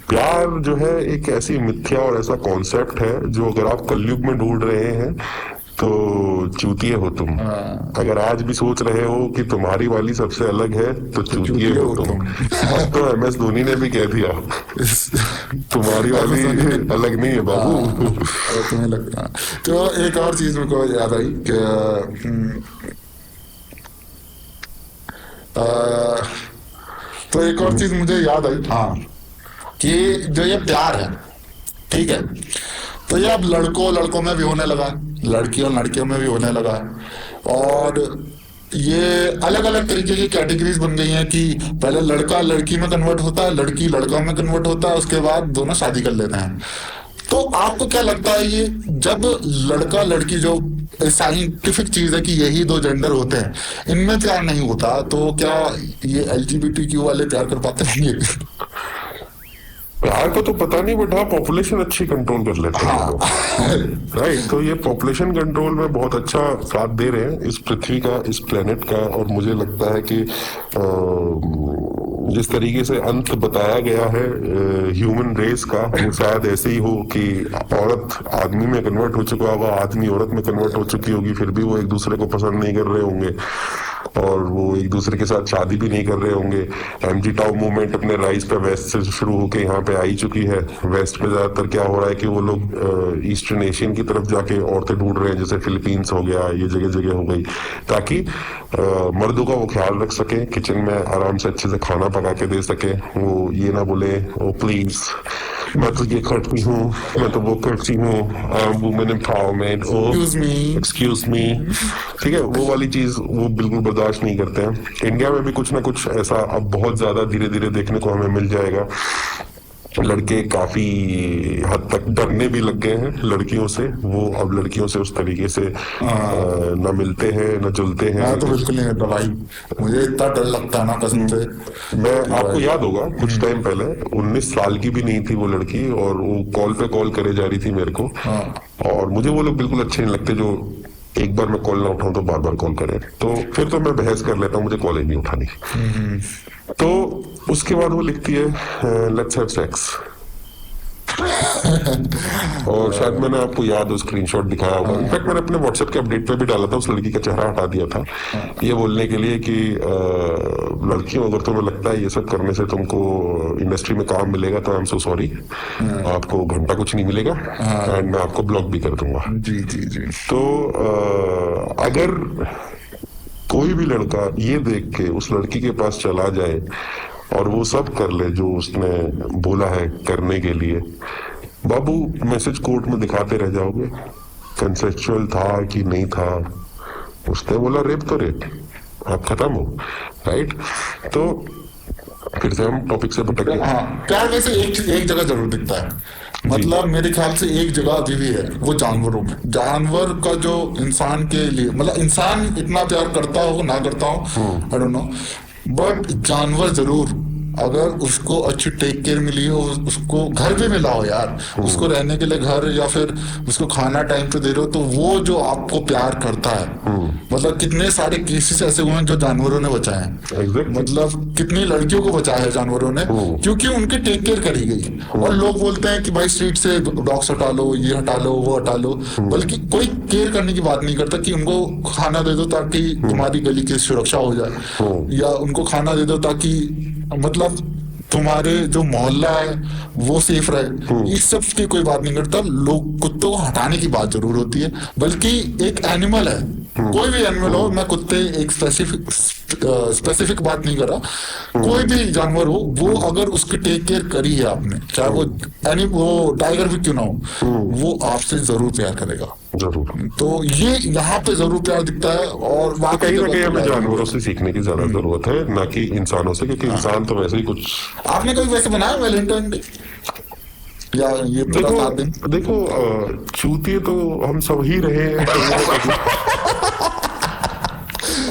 प्यार जो है एक ऐसी मिथ्या और ऐसा कॉन्सेप्ट है जो अगर आप कलयुग में ढूंढ रहे हैं तो चूतिए हो तुम। अगर आज भी सोच रहे हो कि तुम्हारी वाली सबसे अलग है तो चूतिए हो तुम। अब तो MS धोनी ने भी कह दिया, तुम्हारी वाली अलग नहीं है बाबू। तुम्हें लगता। तो एक और चीज मेरे को याद आई कि तो एक और चीज मुझे याद आई, हाँ, कि जो ये प्यार है, ठीक है, तो ये अब लड़कों में भी होने लगा, लड़कियों में भी होने लगा, और ये अलग अलग तरीके की कैटेगरीज बन गई हैं कि पहले लड़का लड़की में कन्वर्ट होता है, लड़की लड़का में कन्वर्ट होता है, उसके बाद दोनों शादी कर लेते हैं। तो आपको क्या लगता है, ये जब लड़का लड़की, जो साइंटिफिक चीज है कि यही दो जेंडर होते हैं, इनमें प्यार नहीं होता, तो क्या ये LGBTQ वाले प्यार कर पाते हैं? प्यार का तो पता नहीं, बट हाँ पॉपुलेशन अच्छी कंट्रोल कर लेते हैं। राइट। तो ये पॉपुलेशन कंट्रोल में बहुत अच्छा साथ दे रहे हैं इस पृथ्वी का, इस प्लेनेट का। और मुझे लगता है कि जिस तरीके से अंत बताया गया है ह्यूमन रेस का, वो शायद ऐसे ही हो कि औरत आदमी में कन्वर्ट हो चुका होगा, आदमी औरत में कन्वर्ट हो चुकी होगी, फिर भी वो एक दूसरे को पसंद नहीं कर रहे होंगे और वो एक दूसरे के साथ शादी भी नहीं कर रहे होंगे। MG टाउ मूवमेंट अपने राइज पे वेस्ट से शुरू होकर यहाँ पे आई चुकी है। वेस्ट में ज्यादातर क्या हो रहा है कि वो लोग ईस्टर्न एशियन की तरफ जाके औरतें ढूंढ रहे हैं, जैसे फिलीपींस हो गया, ये जगह जगह हो गई, ताकि मर्दों का वो ख्याल रख सके, किचन में आराम से अच्छे से खाना पका के दे सके। वो ये ना बोले, ओ प्लीज मैं तो ये करती हूँ, मैं तो वो करती हूँ, वुमेन एम्पावरमेंट, एक्सक्यूज मी, ठीक है, वो वाली चीज वो बिल्कुल बर्दाश्त नहीं करते हैं। इंडिया में भी कुछ ना कुछ ऐसा अब बहुत ज्यादा धीरे धीरे देखने को हमें मिल जाएगा। लड़के काफी हद तक डरने भी लग गए हैं लड़कियों से। वो अब लड़कियों से उस तरीके से न मिलते हैं, न जुलते हैं। तो बिल्कुल नहीं करता भाई, मुझे इतना डर लगता है ना कसम से। मैं, आपको याद होगा कुछ टाइम पहले 19 साल की भी नहीं थी वो लड़की, और वो कॉल पे कॉल करे जा रही थी मेरे को। और मुझे वो लोग बिल्कुल अच्छे नहीं लगते जो एक बार मैं कॉल ना उठाऊं तो बार बार कॉल करें। तो फिर तो मैं बहस कर लेता हूँ, मुझे कॉल ही नहीं उठानी। तो उसके बाद वो लिखती है लेट्स हैव सेक्स। और शायद मैंने आपको याद हो, स्क्रीनशॉट दिखाया होगा। इनफैक्ट मैंने अपने व्हाट्सएप के अपडेट पे भी डाला था, उस लड़की का चेहरा हटा दिया था, ये बोलने के लिए कि लड़कियों, अगर तुम्हें लगता है ये सब करने से तुमको इंडस्ट्री में काम मिलेगा तो आई एम सो सॉरी, आपको घंटा कुछ नहीं मिलेगा एंड मैं आपको ब्लॉक भी कर दूंगा। जी जी जी। तो अगर कोई भी लड़का ये देख के उस लड़की के पास चला जाए और वो सब कर ले जो उसने बोला है करने के लिए, बाबू मैसेज कोर्ट में दिखाते रह जाओगे कंसेंसुअल था कि नहीं था। उसने बोला रेप तो रेप, आप खत्म हो, राइट। तो फिर से हम टॉपिक से भटक गए। हाँ, प्यार वैसे एक जगह जरूर दिखता है, मतलब मेरे ख्याल से एक जगह अभी भी है, वो जानवरों में। जानवर का जो इंसान के लिए, मतलब इंसान इतना प्यार करता हो ना करता हो आई डोंट नो, बट जानवर जरूर, अगर उसको अच्छी टेक केयर मिली हो, उसको घर पे मिला हो यार, उसको रहने के लिए घर, या फिर उसको खाना टाइम पे दे रहे हो, तो वो जो आपको प्यार करता है। मतलब कितने सारे केसेस ऐसे हुए हैं जो जानवरों ने बचाए हैं। Exactly. मतलब कितनी लड़कियों को बचाया है जानवरों ने, क्योंकि उनकी टेक केयर करी गई। और लोग बोलते हैं कि भाई स्ट्रीट से डॉग्स हटा लो, ये हटा लो, वो हटा लो, बल्कि कोई केयर करने की बात नहीं करता कि उनको खाना दे दो ताकि तुम्हारी गली की सुरक्षा हो जाए, या उनको खाना दे दो ताकि मतलब तुम्हारे जो मोहल्ला है वो सेफ रहे। इस सब की कोई बात नहीं करता। लोग कुत्तों को हटाने की बात जरूर होती है, बल्कि एक एनिमल है, कोई भी एनिमल हो, मैं कुत्ते एक स्पेसिफिक बात नहीं कर रहा, कोई भी जानवर हो, वो अगर उसकी टेक केयर करी है आपने, चाहे वो टाइगर भी क्यों ना हो, वो आपसे जरूर प्यार करेगा जरूर। तो ये यहाँ पे जरूर प्यार दिखता है। और तो कहीं ना कहीं हमें जानवरों से सीखने की ज्यादा जरूरत है, ना कि इंसानों से, क्योंकि इंसान तो वैसे ही कुछ। आपने कभी वैसे बनाया वैलेंटाइन डे या ये पूरा 7 दिन? देखो चूतिए तो हम सब ही रहे हैं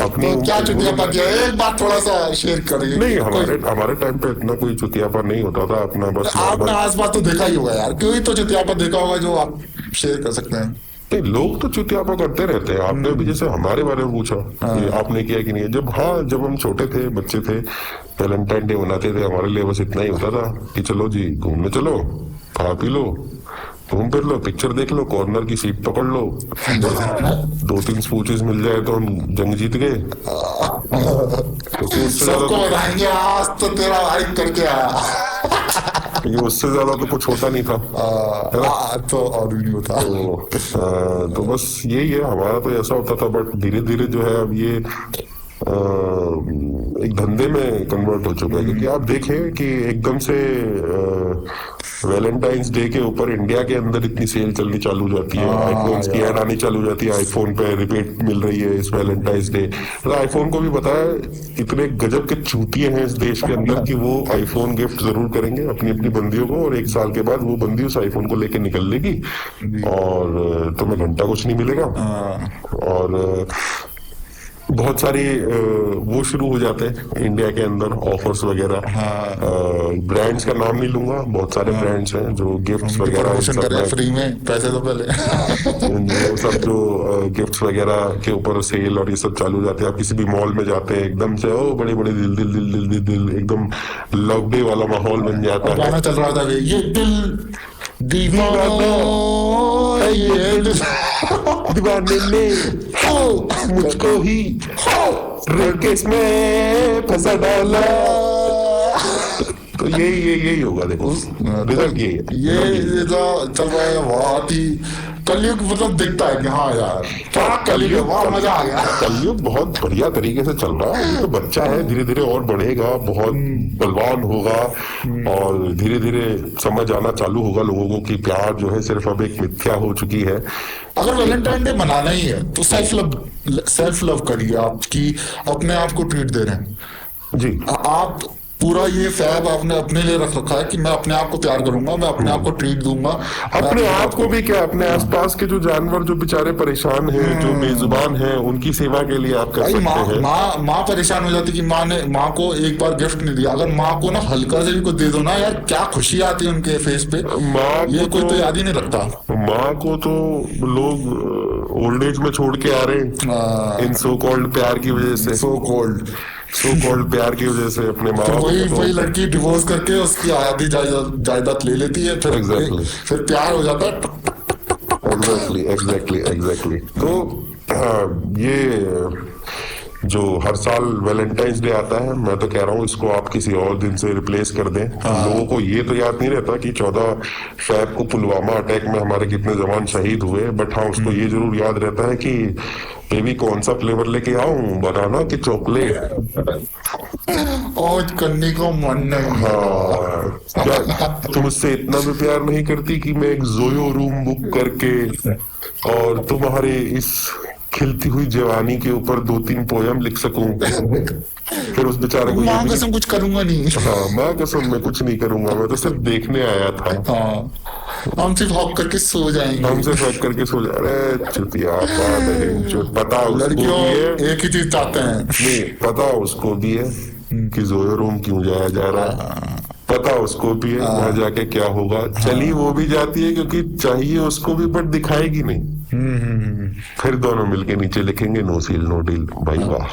अपनी तो क्या चुतियापा किया है? एक बात थोड़ा सा शेयर करिए। नहीं, हमारे टाइम पे इतना कोई चुतियापा नहीं होता था अपना, बस आपने आसपास तो देखा ही होगा यार, कोई तो चुतियापा देखा होगा जो आप शेयर कर सकते हैं। नहीं, लोग तो चुतियापा करते रहते हैं। आपने भी जैसे हमारे बारे में पूछा कि आपने किया कि नहीं, जब हम छोटे थे, बच्चे थे, वैलेंटाइन डे मनाते थे, हमारे लिए बस इतना ही होता था कि चलो जी घूमने चलो, खा पी लो, घूम फिर लो, पिक्चर देख लो, कॉर्नर की सीट पकड़ लो, 2-3 स्पूचेस मिल जाए तो हम जंग जीत गए। सबको बताएंगे आज तो तेरा भाई करके आया। उससे ज्यादा तो कुछ होता नहीं था। तो और भी नहीं होता। तो बस यही है, हमारा तो ऐसा होता था। बट धीरे धीरे जो है अब ये एक धंधे में कन्वर्ट हो चुका है, क्योंकि आप देखें कि एकदम से वैलेंटाइंस डे के ऊपर इंडिया के अंदर इतनी सेल चलनी चालू हो जाती है, आईफोन की ऐड आनी चालू हो जाती है, आईफोन पे रिबेट मिल रही है इस वैलेंटाइंस डे। तो आईफोन को भी पता है इतने गजब के चूतिए हैं इस देश के अंदर कि वो आईफोन गिफ्ट जरूर करेंगे अपनी अपनी बंदियों को, और 1 साल के बाद वो बंदी उस आईफोन को लेके निकल लेगी और तुम्हें घंटा कुछ नहीं मिलेगा। और बहुत सारे वो शुरू हो जाते हैं इंडिया के अंदर ऑफर्स वगैरह। ब्रांड्स का नाम नहीं लूंगा, बहुत सारे ब्रांड्स हैं जो गिफ्ट्स वगैरह फ्री में, पैसे तो पहले वो सब जो गिफ्ट्स वगैरह के ऊपर सेल और ये सब चालू हो जाते हैं। आप किसी भी मॉल में जाते हैं, एकदम से बड़े बड़े दिल दिल दिल दिल दिल दिल एकदम लव डे वाला माहौल बन जाता है। गाना चल रहा था ये दिल दीवाना, ये दीवाने ने मुझको ही रेकेस में फंसा डाला। तो यही होगा। देखो रिजल्ट ये जो चल रहा है बहुत ही कलयुग, मतलब दिखता है कि हाँ यार क्या कलयुग, बहुत मजा आ गया। कलयुग बहुत बढ़िया तरीके से चल रहा है। ये तो बच्चा है, धीरे धीरे और बढ़ेगा, बहुत बलवान होगा और धीरे धीरे समझ आना चालू होगा लोगों को कि प्यार जो है सिर्फ अब एक मिथ्या हो चुकी है। अगर वैलेंटाइन डे मनाना ही है तो सेल्फ लव करिए। आपकी अपने आप को ट्रीट दे रहे हैं जी। आप पूरा ये फैब आपने अपने लिए रख रखा है कि मैं अपने आप को प्यार करूंगा, मैं अपने आप को ट्रीट दूंगा। अपने आप को भी क्या, अपने आसपास के जो जानवर जो बेचारे परेशान हैं, जो बेजुबान हैं, उनकी सेवा के लिए आप कर सकते हैं। माँ परेशान हो जाती कि माँ को एक बार गिफ्ट नहीं दिया। अगर माँ को ना हल्का से भी कुछ दे दो ना यार, क्या खुशी आती है उनके फेस पे। ये कोई तो याद ही नहीं रखता। माँ को तो लोग ओल्ड एज में छोड़ के आ रहे हैं इन सो कॉल्ड प्यार की वजह से। सो कॉल्ड प्यार की वजह से अपने माँ वही लड़की डिवोर्स करके उसकी आधी जायदाद ले लेती है, फिर प्यार हो जाता है। एग्जैक्टली। तो ये जो हर साल वैलेंटाइंस डे आता है, मैं तो कह रहा हूँ इसको आप किसी और दिन से रिप्लेस कर दें। लोगों को ये तो याद नहीं रहता कि 14 फरवरी को पुलवामा अटैक में हमारे कितने जवान शहीद हुए, बट हाँ उसको ये जरूर याद रहता है कि बेबी कौन सा फ्लेवर लेके आऊं, बनाना कि चॉकलेट। और करने को मन नहीं। हाँ, क्या तुम मुझसे इतना भी प्यार नहीं करती कि मैं एक जोयो रूम बुक करके और तुम्हारे इस खिलती हुई जवानी के ऊपर 2-3 पोयम लिख सकूं? फिर उस बेचारे को ये माँ भी कसम कुछ करूंगा नहीं। हाँ, माँ कसम मैं कुछ नहीं करूंगा, मैं तो सिर्फ देखने आया था। हाँ, हम सिर्फ हॉक करके सो जाएंगे। हमसे सब करके सो जा रहे, चुतिया पता उसको भी लड़कियों है, एक ही चीज चाहते हैं। नहीं पता उसको भी है कि जोयो रूम क्यों जाया जा रहा है, पता उसको भी है वहां जाके क्या होगा। चली वो भी जाती है क्योंकि चाहिए उसको भी, बट दिखाएगी नहीं। फिर दोनों मिलके नीचे लिखेंगे नो सील नो डील। भाई वाह,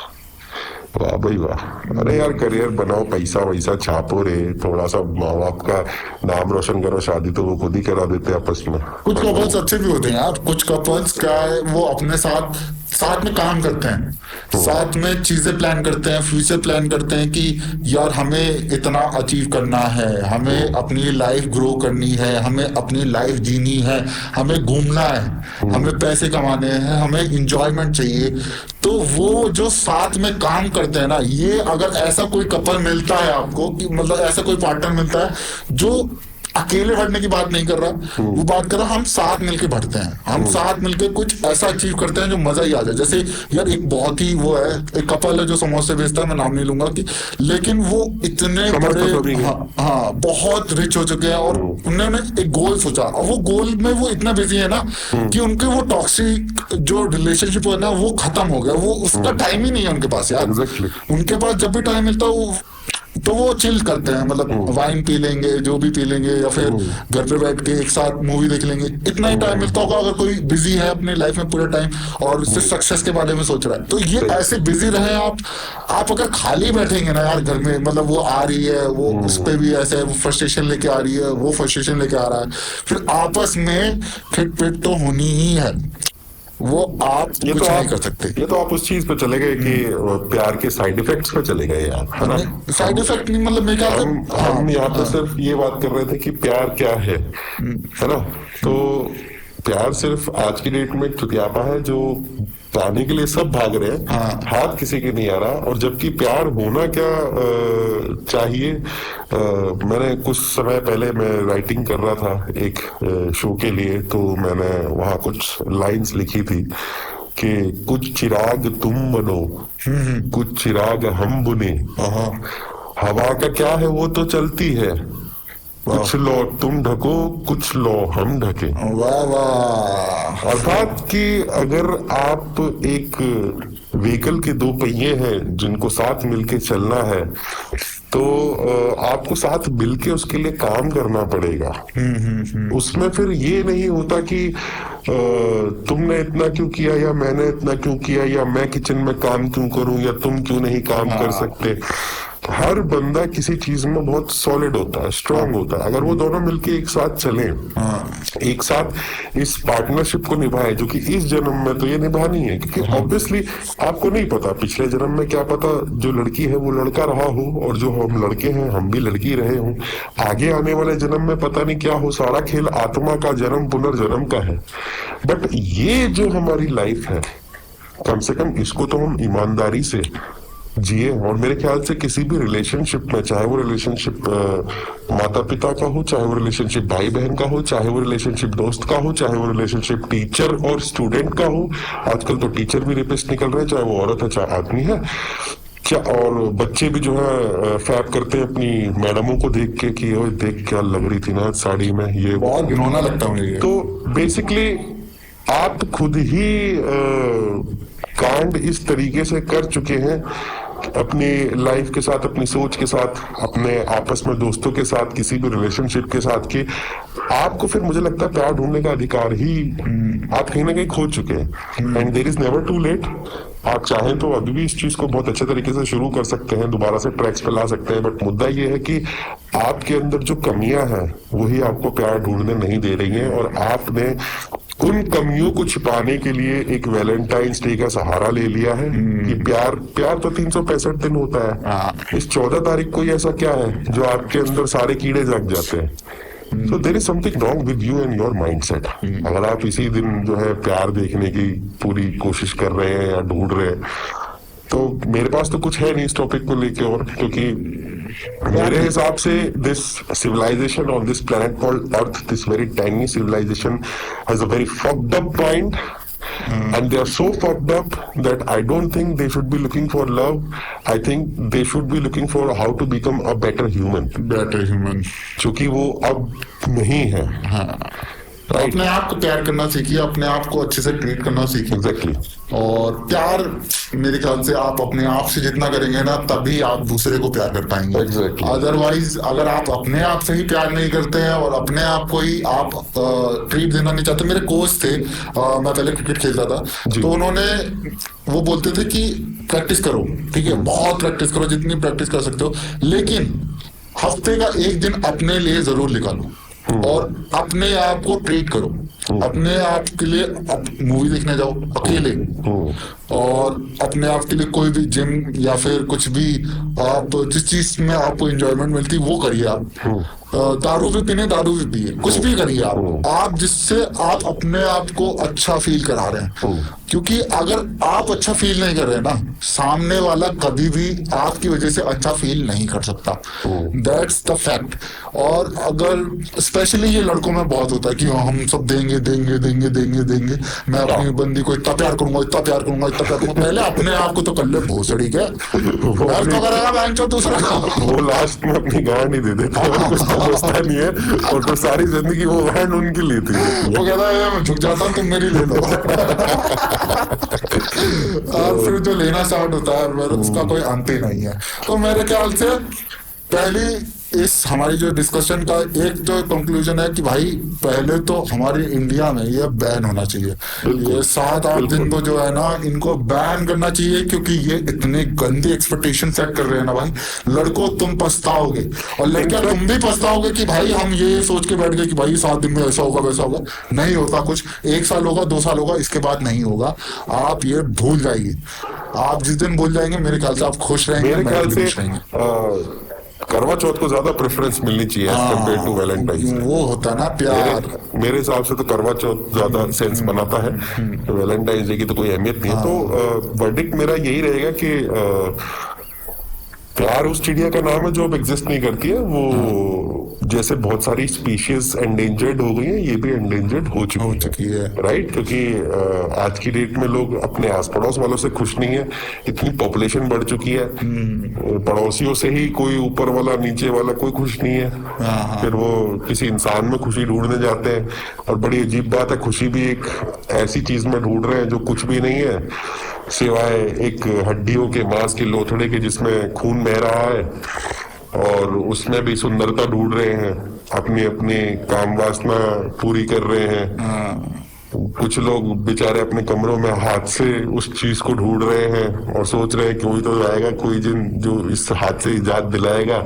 वाह भाई वाह। अरे यार करियर बनाओ, पैसा वैसा छापो रे, थोड़ा सा माँ बाप का नाम रोशन करो, शादी तो वो खुद ही करा देते आपस में। कुछ कपल्स अच्छे भी होते हैं यार, कुछ कपल्स क्या है वो अपने साथ साथ में काम करते हैं, साथ में चीजें प्लान करते हैं, फ्यूचर प्लान करते हैं कि यार हमें इतना अचीव करना है, हमें अपनी लाइफ ग्रो करनी है, हमें अपनी लाइफ जीनी है, हमें घूमना है, हमें पैसे कमाने हैं, हमें इंजॉयमेंट चाहिए। तो वो जो साथ में काम करते हैं ना, ये अगर ऐसा कोई कपल मिलता है आपको कि मतलब ऐसा कोई पार्टनर मिलता है जो अकेले बढ़ने की बात नहीं कर रहा, वो बात कर रहा हम साथ मिलके बढ़ते हैं, हम साथ मिलके कुछ ऐसा अचीव करते हैं जो मजा ही आ जाए। जैसे यार एक बहुत ही वो है, एक कपल है जो समोसे बेचता है, मैं नाम नहीं लूंगा कि, लेकिन वो इतने बड़े हाँ बहुत रिच हो चुके हैं और उन्होंने एक गोल सोचा और वो गोल में वो इतना बिजी है ना कि उनके वो टॉक्सिक जो रिलेशनशिप है ना वो खत्म हो गया, वो उसका टाइम ही नहीं है उनके पास यार। उनके पास जब भी टाइम मिलता है तो वो चिल करते हैं, मतलब वाइन पी लेंगे, जो भी पी लेंगे, या फिर घर पे बैठ के एक साथ मूवी देख लेंगे। इतना ही टाइम मिलता होगा अगर कोई बिजी है अपने लाइफ में पूरे टाइम और सिर्फ सक्सेस के बारे में सोच रहा है। तो ये ऐसे बिजी रहे आप अगर खाली बैठेंगे ना यार घर में, मतलब वो आ रही है, वो उस पे भी ऐसे है, वो फ्रस्ट्रेशन लेके आ रही है, वो फ्रस्ट्रेशन लेके आ रहा है, फिर आपस में खिट पिट तो होनी ही है, वो आप ये कुछ तो नहीं कर सकते। ये तो आप उस चीज पे चले गए कि प्यार के साइड इफेक्ट्स पे चले गए यार, है ना। साइड इफेक्ट नहीं, मतलब मैं क्या हम यहाँ पे सिर्फ ये बात कर रहे थे कि प्यार क्या है ना। तो प्यार सिर्फ आज की डेट में चुतियापा है जो पाने के लिए सब भाग रहे हैं, हाथ किसी के नहीं आ रहा। और जबकि प्यार होना क्या चाहिए, मैंने कुछ समय पहले मैं राइटिंग कर रहा था एक शो के लिए, तो मैंने वहाँ कुछ लाइंस लिखी थी कि कुछ चिराग तुम बनो, कुछ चिराग हम बुने, हवा का क्या है वो तो चलती है, कुछ लो तुम ढको, कुछ लो हम ढके। वाह वाह। अर्थात कि अगर आप एक व्हीकल के 2 पहिए हैं जिनको साथ मिलके चलना है, तो आपको साथ मिलके उसके लिए काम करना पड़ेगा। उसमें फिर ये नहीं होता कि तुमने इतना क्यों किया या मैंने इतना क्यों किया, या मैं किचन में काम क्यों करूं या तुम क्यों नहीं काम कर सकते। हर बंदा किसी चीज में बहुत सॉलिड होता है, स्ट्रांग होता है। अगर वो दोनों मिलके एक साथ चलें, एक साथ इस पार्टनरशिप को निभाए, जो कि इस जन्म में तो ये निभानी है, क्योंकि ऑब्वियसली आपको नहीं पता पिछले जन्म में क्या पता जो लड़की है वो लड़का रहा हो, और जो हम लड़के हैं हम भी लड़की रहे हों। आगे आने वाले जन्म में पता नहीं क्या हो, सारा खेल आत्मा का जन्म पुनर्जन्म का है। बट ये जो हमारी लाइफ है, कम से कम इसको तो हम ईमानदारी से जिए। और मेरे ख्याल से किसी भी रिलेशनशिप में, चाहे वो रिलेशनशिप माता पिता का हो, चाहे वो रिलेशनशिप भाई बहन का हो, चाहे वो रिलेशनशिप दोस्त का हो, चाहे वो रिलेशनशिप टीचर और स्टूडेंट का हो, आजकल तो टीचर भी रेपिस्ट निकल रहे हैं, चाहे वो औरत है चाहे आदमी है, क्या। और बच्चे भी जो है फैब करते हैं अपनी मैडमों को देख के कि ओए देख क्या लग रही थी ना साड़ी में, ये बहुत घिनौना लगता है मुझे। तो बेसिकली आप खुद ही कांड इस तरीके से कर चुके हैं अपनी लाइफ के साथ, अपनी सोच के साथ, अपने आपस में दोस्तों के साथ, किसी भी रिलेशनशिप के साथ, कि आपको फिर मुझे लगता है प्यार ढूंढने का अधिकार ही आप कहीं ना कहीं खो चुके हैं। And there is never too late. आप चाहें तो अभी भी इस चीज को बहुत अच्छे तरीके से शुरू कर सकते हैं, दोबारा से ट्रैक्स पे ला सकते हैं। बट मुद्दा ये है कि आपके अंदर जो कमियां हैं वही आपको प्यार ढूंढने नहीं दे रही हैं, और आपने उन कमियों को छिपाने के लिए एक वैलेंटाइंस डे का सहारा ले लिया है कि प्यार प्यार तो 365 दिन होता है, इस 14 तारीख को ही ऐसा क्या है जो आपके अंदर सारे कीड़े जाग जाते हैं। तो there is something wrong with you and your mindset. अगर आप इसी दिन जो है प्यार देखने की पूरी कोशिश कर रहे हैं या ढूंढ रहे हैं, तो मेरे पास तो कुछ है नहीं इस टॉपिक को लेके, और क्योंकि मेरे हिसाब से this civilization on this planet called Earth, this very tiny civilization has a very fucked up mind and they are so fucked up that I don't think they should be looking for love. I think they should be looking for how to become a better human. Better human. क्योंकि वो अब नहीं है। तो अपने आप को प्यार करना सीखिए, अपने आप को अच्छे से ट्रीट करना सीखिए। एग्जैक्टली। और प्यार मेरे ख्याल से आप अपने आप से जितना करेंगे ना, तभी आप दूसरे को प्यार कर पाएंगे। Exactly. अदरवाइज अगर आप अपने आप से ही प्यार नहीं करते हैं और अपने आप को ही आप ट्रीट देना नहीं चाहते। मेरे कोच थे, मैं पहले क्रिकेट खेलता था, तो उन्होंने वो बोलते थे कि प्रैक्टिस करो, ठीक है, बहुत प्रैक्टिस करो, जितनी प्रैक्टिस कर सकते हो, लेकिन हफ्ते का एक दिन अपने लिए जरूर निकालो और अपने आप को ट्रीट करो। अपने आप के लिए मूवी देखने जाओ अकेले, और अपने आप के लिए कोई भी जिम या फिर कुछ भी आप जिस चीज में आपको एंजॉयमेंट मिलती है वो करिए आप। दारू भी पीने, दारू भी पिए, कुछ भी करिए आप जिससे आप अपने आप को अच्छा फील करा रहे हैं। क्योंकि अगर आप अच्छा फील नहीं कर रहे हैं ना, सामने वाला कभी भी आपकी वजह से अच्छा फील नहीं कर सकता। That's the fact. और अगर स्पेशली ये लड़कों में बहुत होता है कि हम सब देंगे देंगे देंगे देंगे देंगे, मैं अपनी बंदी को इतना प्यार करूंगा, इतना प्यार करूंगा, इतना प्यार करूंगा। पहले अपने आप को तो कर ले भोसड़ी के, प्यार तो करेगा बैंक चो दूसरा का। वो लास्ट में अपनी गांड ही दे देते हैं, कुछ समझता नहीं है, और फिर सारी जिंदगी वो गांड उनकी लेती है। वो कहता है मैं झुक जाता हूँ, तुम मेरी ले लो। और फिर जो लेना स्टार्ट होता है फिर उसका कोई अंत ही नहीं है। तो मेरे ख्याल से पहली इस हमारी जो डिस्कशन का एक जो कंक्लूजन है कि भाई पहले तो हमारे इंडिया में ये बैन होना चाहिए। ये 7-8 दिन तो जो है ना, इनको बैन करना चाहिए, क्योंकि ये इतने गंदी एक्सपेक्टेशन सेट कर रहे हैं ना भाई। लड़कों तुम पछताओगे, और लड़कियां तुम भी पछताओगे कि भाई हम ये सोच के बैठ गए कि भाई 7 दिन में ऐसा होगा वैसा होगा। नहीं होता कुछ, 1 साल होगा, 2 साल होगा, इसके बाद नहीं होगा। आप ये भूल जाइए। आप जिस दिन भूल जाएंगे मेरे ख्याल से आप खुश रहेंगे। मेरे ख्याल से करवा चौथ को ज्यादा प्रेफरेंस मिलनी चाहिए कंपेयर टू वैलेंटाइन। वो होता ना प्यार। मेरे हिसाब से तो करवा चौथ ज्यादा सेंस बनाता है, वैलेंटाइन डे की तो कोई अहमियत नहीं है। तो वर्डिक्ट मेरा यही रहेगा कि प्यार उस चिड़िया का नाम है जो अब एग्जिस्ट नहीं करती है। वो जैसे बहुत सारी स्पीशीज एंडेंजर्ड हो गई हैं, ये भी एंडेंजर्ड हो चुकी है, राइट। क्योंकि आज की डेट में लोग अपने आस पड़ोस वालों से खुश नहीं है, इतनी पॉपुलेशन बढ़ चुकी है, पड़ोसियों से ही कोई ऊपर वाला नीचे वाला कोई खुश नहीं है। फिर वो किसी इंसान में खुशी ढूंढने जाते हैं, और बड़ी अजीब बात है, खुशी भी एक ऐसी चीज में ढूंढ रहे हैं जो कुछ भी नहीं है सिवाय एक हड्डियों के मांस के लोथड़े के जिसमें खून बह रहा है, और उसमें भी सुंदरता ढूंढ रहे हैं, अपनी अपनी काम वासना पूरी कर रहे हैं। कुछ लोग बेचारे अपने कमरों में हाथ से उस चीज को ढूंढ रहे हैं और सोच रहे हैं कि कोई तो आएगा कोई जिन जो इस हाथ से इजाद दिलाएगा,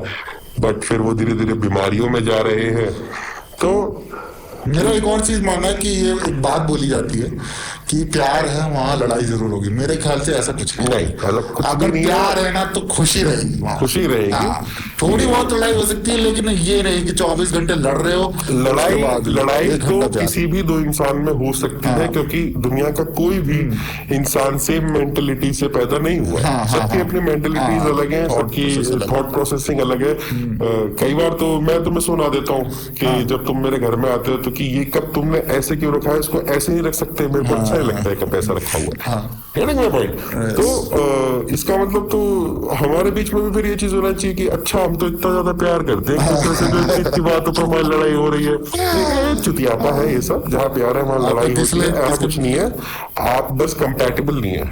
बट फिर वो धीरे धीरे बीमारियों में जा रहे हैं। तो मेरा एक और चीज मानना है कि ये एक बात बोली जाती है कि प्यार है वहां लड़ाई जरूर होगी। मेरे ख्याल से ऐसा कुछ नहीं। अगर प्यार है ना तो खुशी रहेगी वहां, खुशी रहेगी। थोड़ी बहुत लड़ाई हो सकती है, लेकिन ये नहीं कि 24 घंटे लड़ रहे हो। लड़ाई तो किसी भी दो इंसान में हो सकती है, क्योंकि दुनिया का कोई भी इंसान सेम मेंटलिटी से पैदा नहीं हुआ है। सबकी अपनी मेंटलिटीज अलग है, सबकी थॉट प्रोसेसिंग अलग है। कई बार तो मैं तुम्हें सुना देता हूँ कि जब तुम मेरे घर में आते हो तो कि ये कब तुमने ऐसे क्यों रखा है, इसको ऐसे नहीं रख सकते, मेरे को अच्छा नहीं लगता है कब ऐसा रखा हुआ है ना पॉइंट। तो इसका मतलब तो हमारे बीच में भी फिर ये चीज होना चाहिए कि अच्छा हम तो इतना ज्यादा प्यार करते हैं, इतनी बातों पर हमारी लड़ाई हो रही है। चुतियापा है ये सब, जहाँ प्यार है वहां लड़ाई होती है, ऐसा कुछ नहीं है। आप बस कंपैटिबल नहीं है,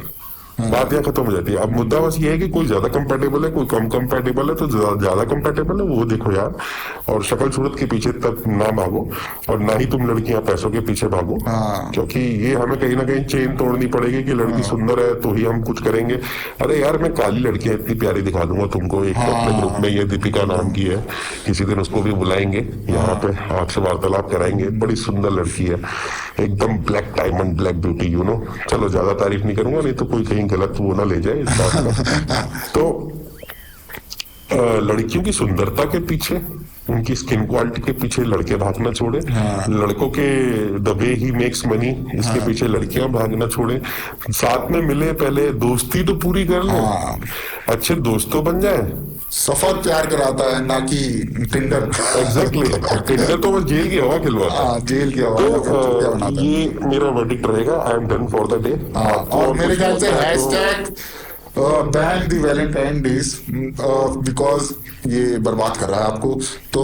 बात यहाँ खत्म हो जाती है। अब मुद्दा बस ये है कि कोई ज्यादा कंपेटेबल है, कोई कम कंपेटेबल है, तो ज्यादा कंपेटेबल है वो देखो यार। और शक्ल सूरत के पीछे तक ना भागो, और ना ही तुम लड़कियां पैसों के पीछे भागो, हाँ। क्योंकि ये हमें कहीं ना कहीं चेन तोड़नी पड़ेगी कि लड़की सुंदर है तो ही हम कुछ करेंगे। अरे यार मैं काली लड़कियां इतनी प्यारी दिखा दूंगा तुमको। एक तो अपने ग्रुप में ये दीपिका नाम की है, किसी दिन उसको भी बुलाएंगे यहाँ पे, आपसे वार्तालाप कराएंगे। बड़ी सुंदर लड़की है, एकदम black diamond, black beauty, you know. चलो ज्यादा तारीफ नहीं करूंगा, नहीं तो कोई कहीं गलत वो ना ले जाए इस बात का। तो लड़कियों की सुंदरता के पीछे, उनकी स्किन क्वालिटी के पीछे लड़के भागना छोड़े। लड़कों के the way he makes money, इसके पीछे लड़कियां भागना छोड़े। साथ में मिले, पहले दोस्ती तो पूरी कर लो, अच्छे दोस्त तो बन जाए। सफर प्यार कराता है, ना कि टिंडर। एग्जैक्टली, टिंडर तो बस जेल की हवा खिलवाता है। हाँ, जेल की हवा का चुटिया तो बनाता है। ये मेरा वर्डिक्ट रहेगा। I am done for the day. और मेरे ख्याल से hashtag ban the Valentine days, because ये बर्बाद कर रहा है आपको। तो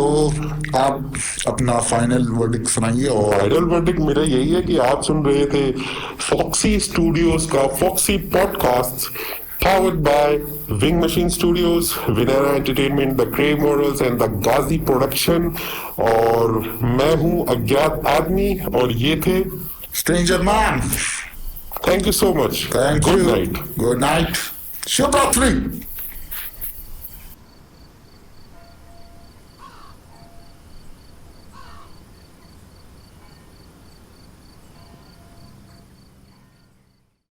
आप अपना फाइनल वर्डिक्ट सुनाइए। और फाइनल वर्डिक्ट मेरा यही है कि आप सुन रहे थे फॉक्सी स्टूडियोज का Foxy podcast, powered by Wing Machine Studios, Vinera Entertainment, The Crave Morals and The Ghazi Production। और मैं हूं अज्ञात आदमी, और ये थे stranger man. Thank you so much. Thank good you. Night. Good night. शुभ रात्रि।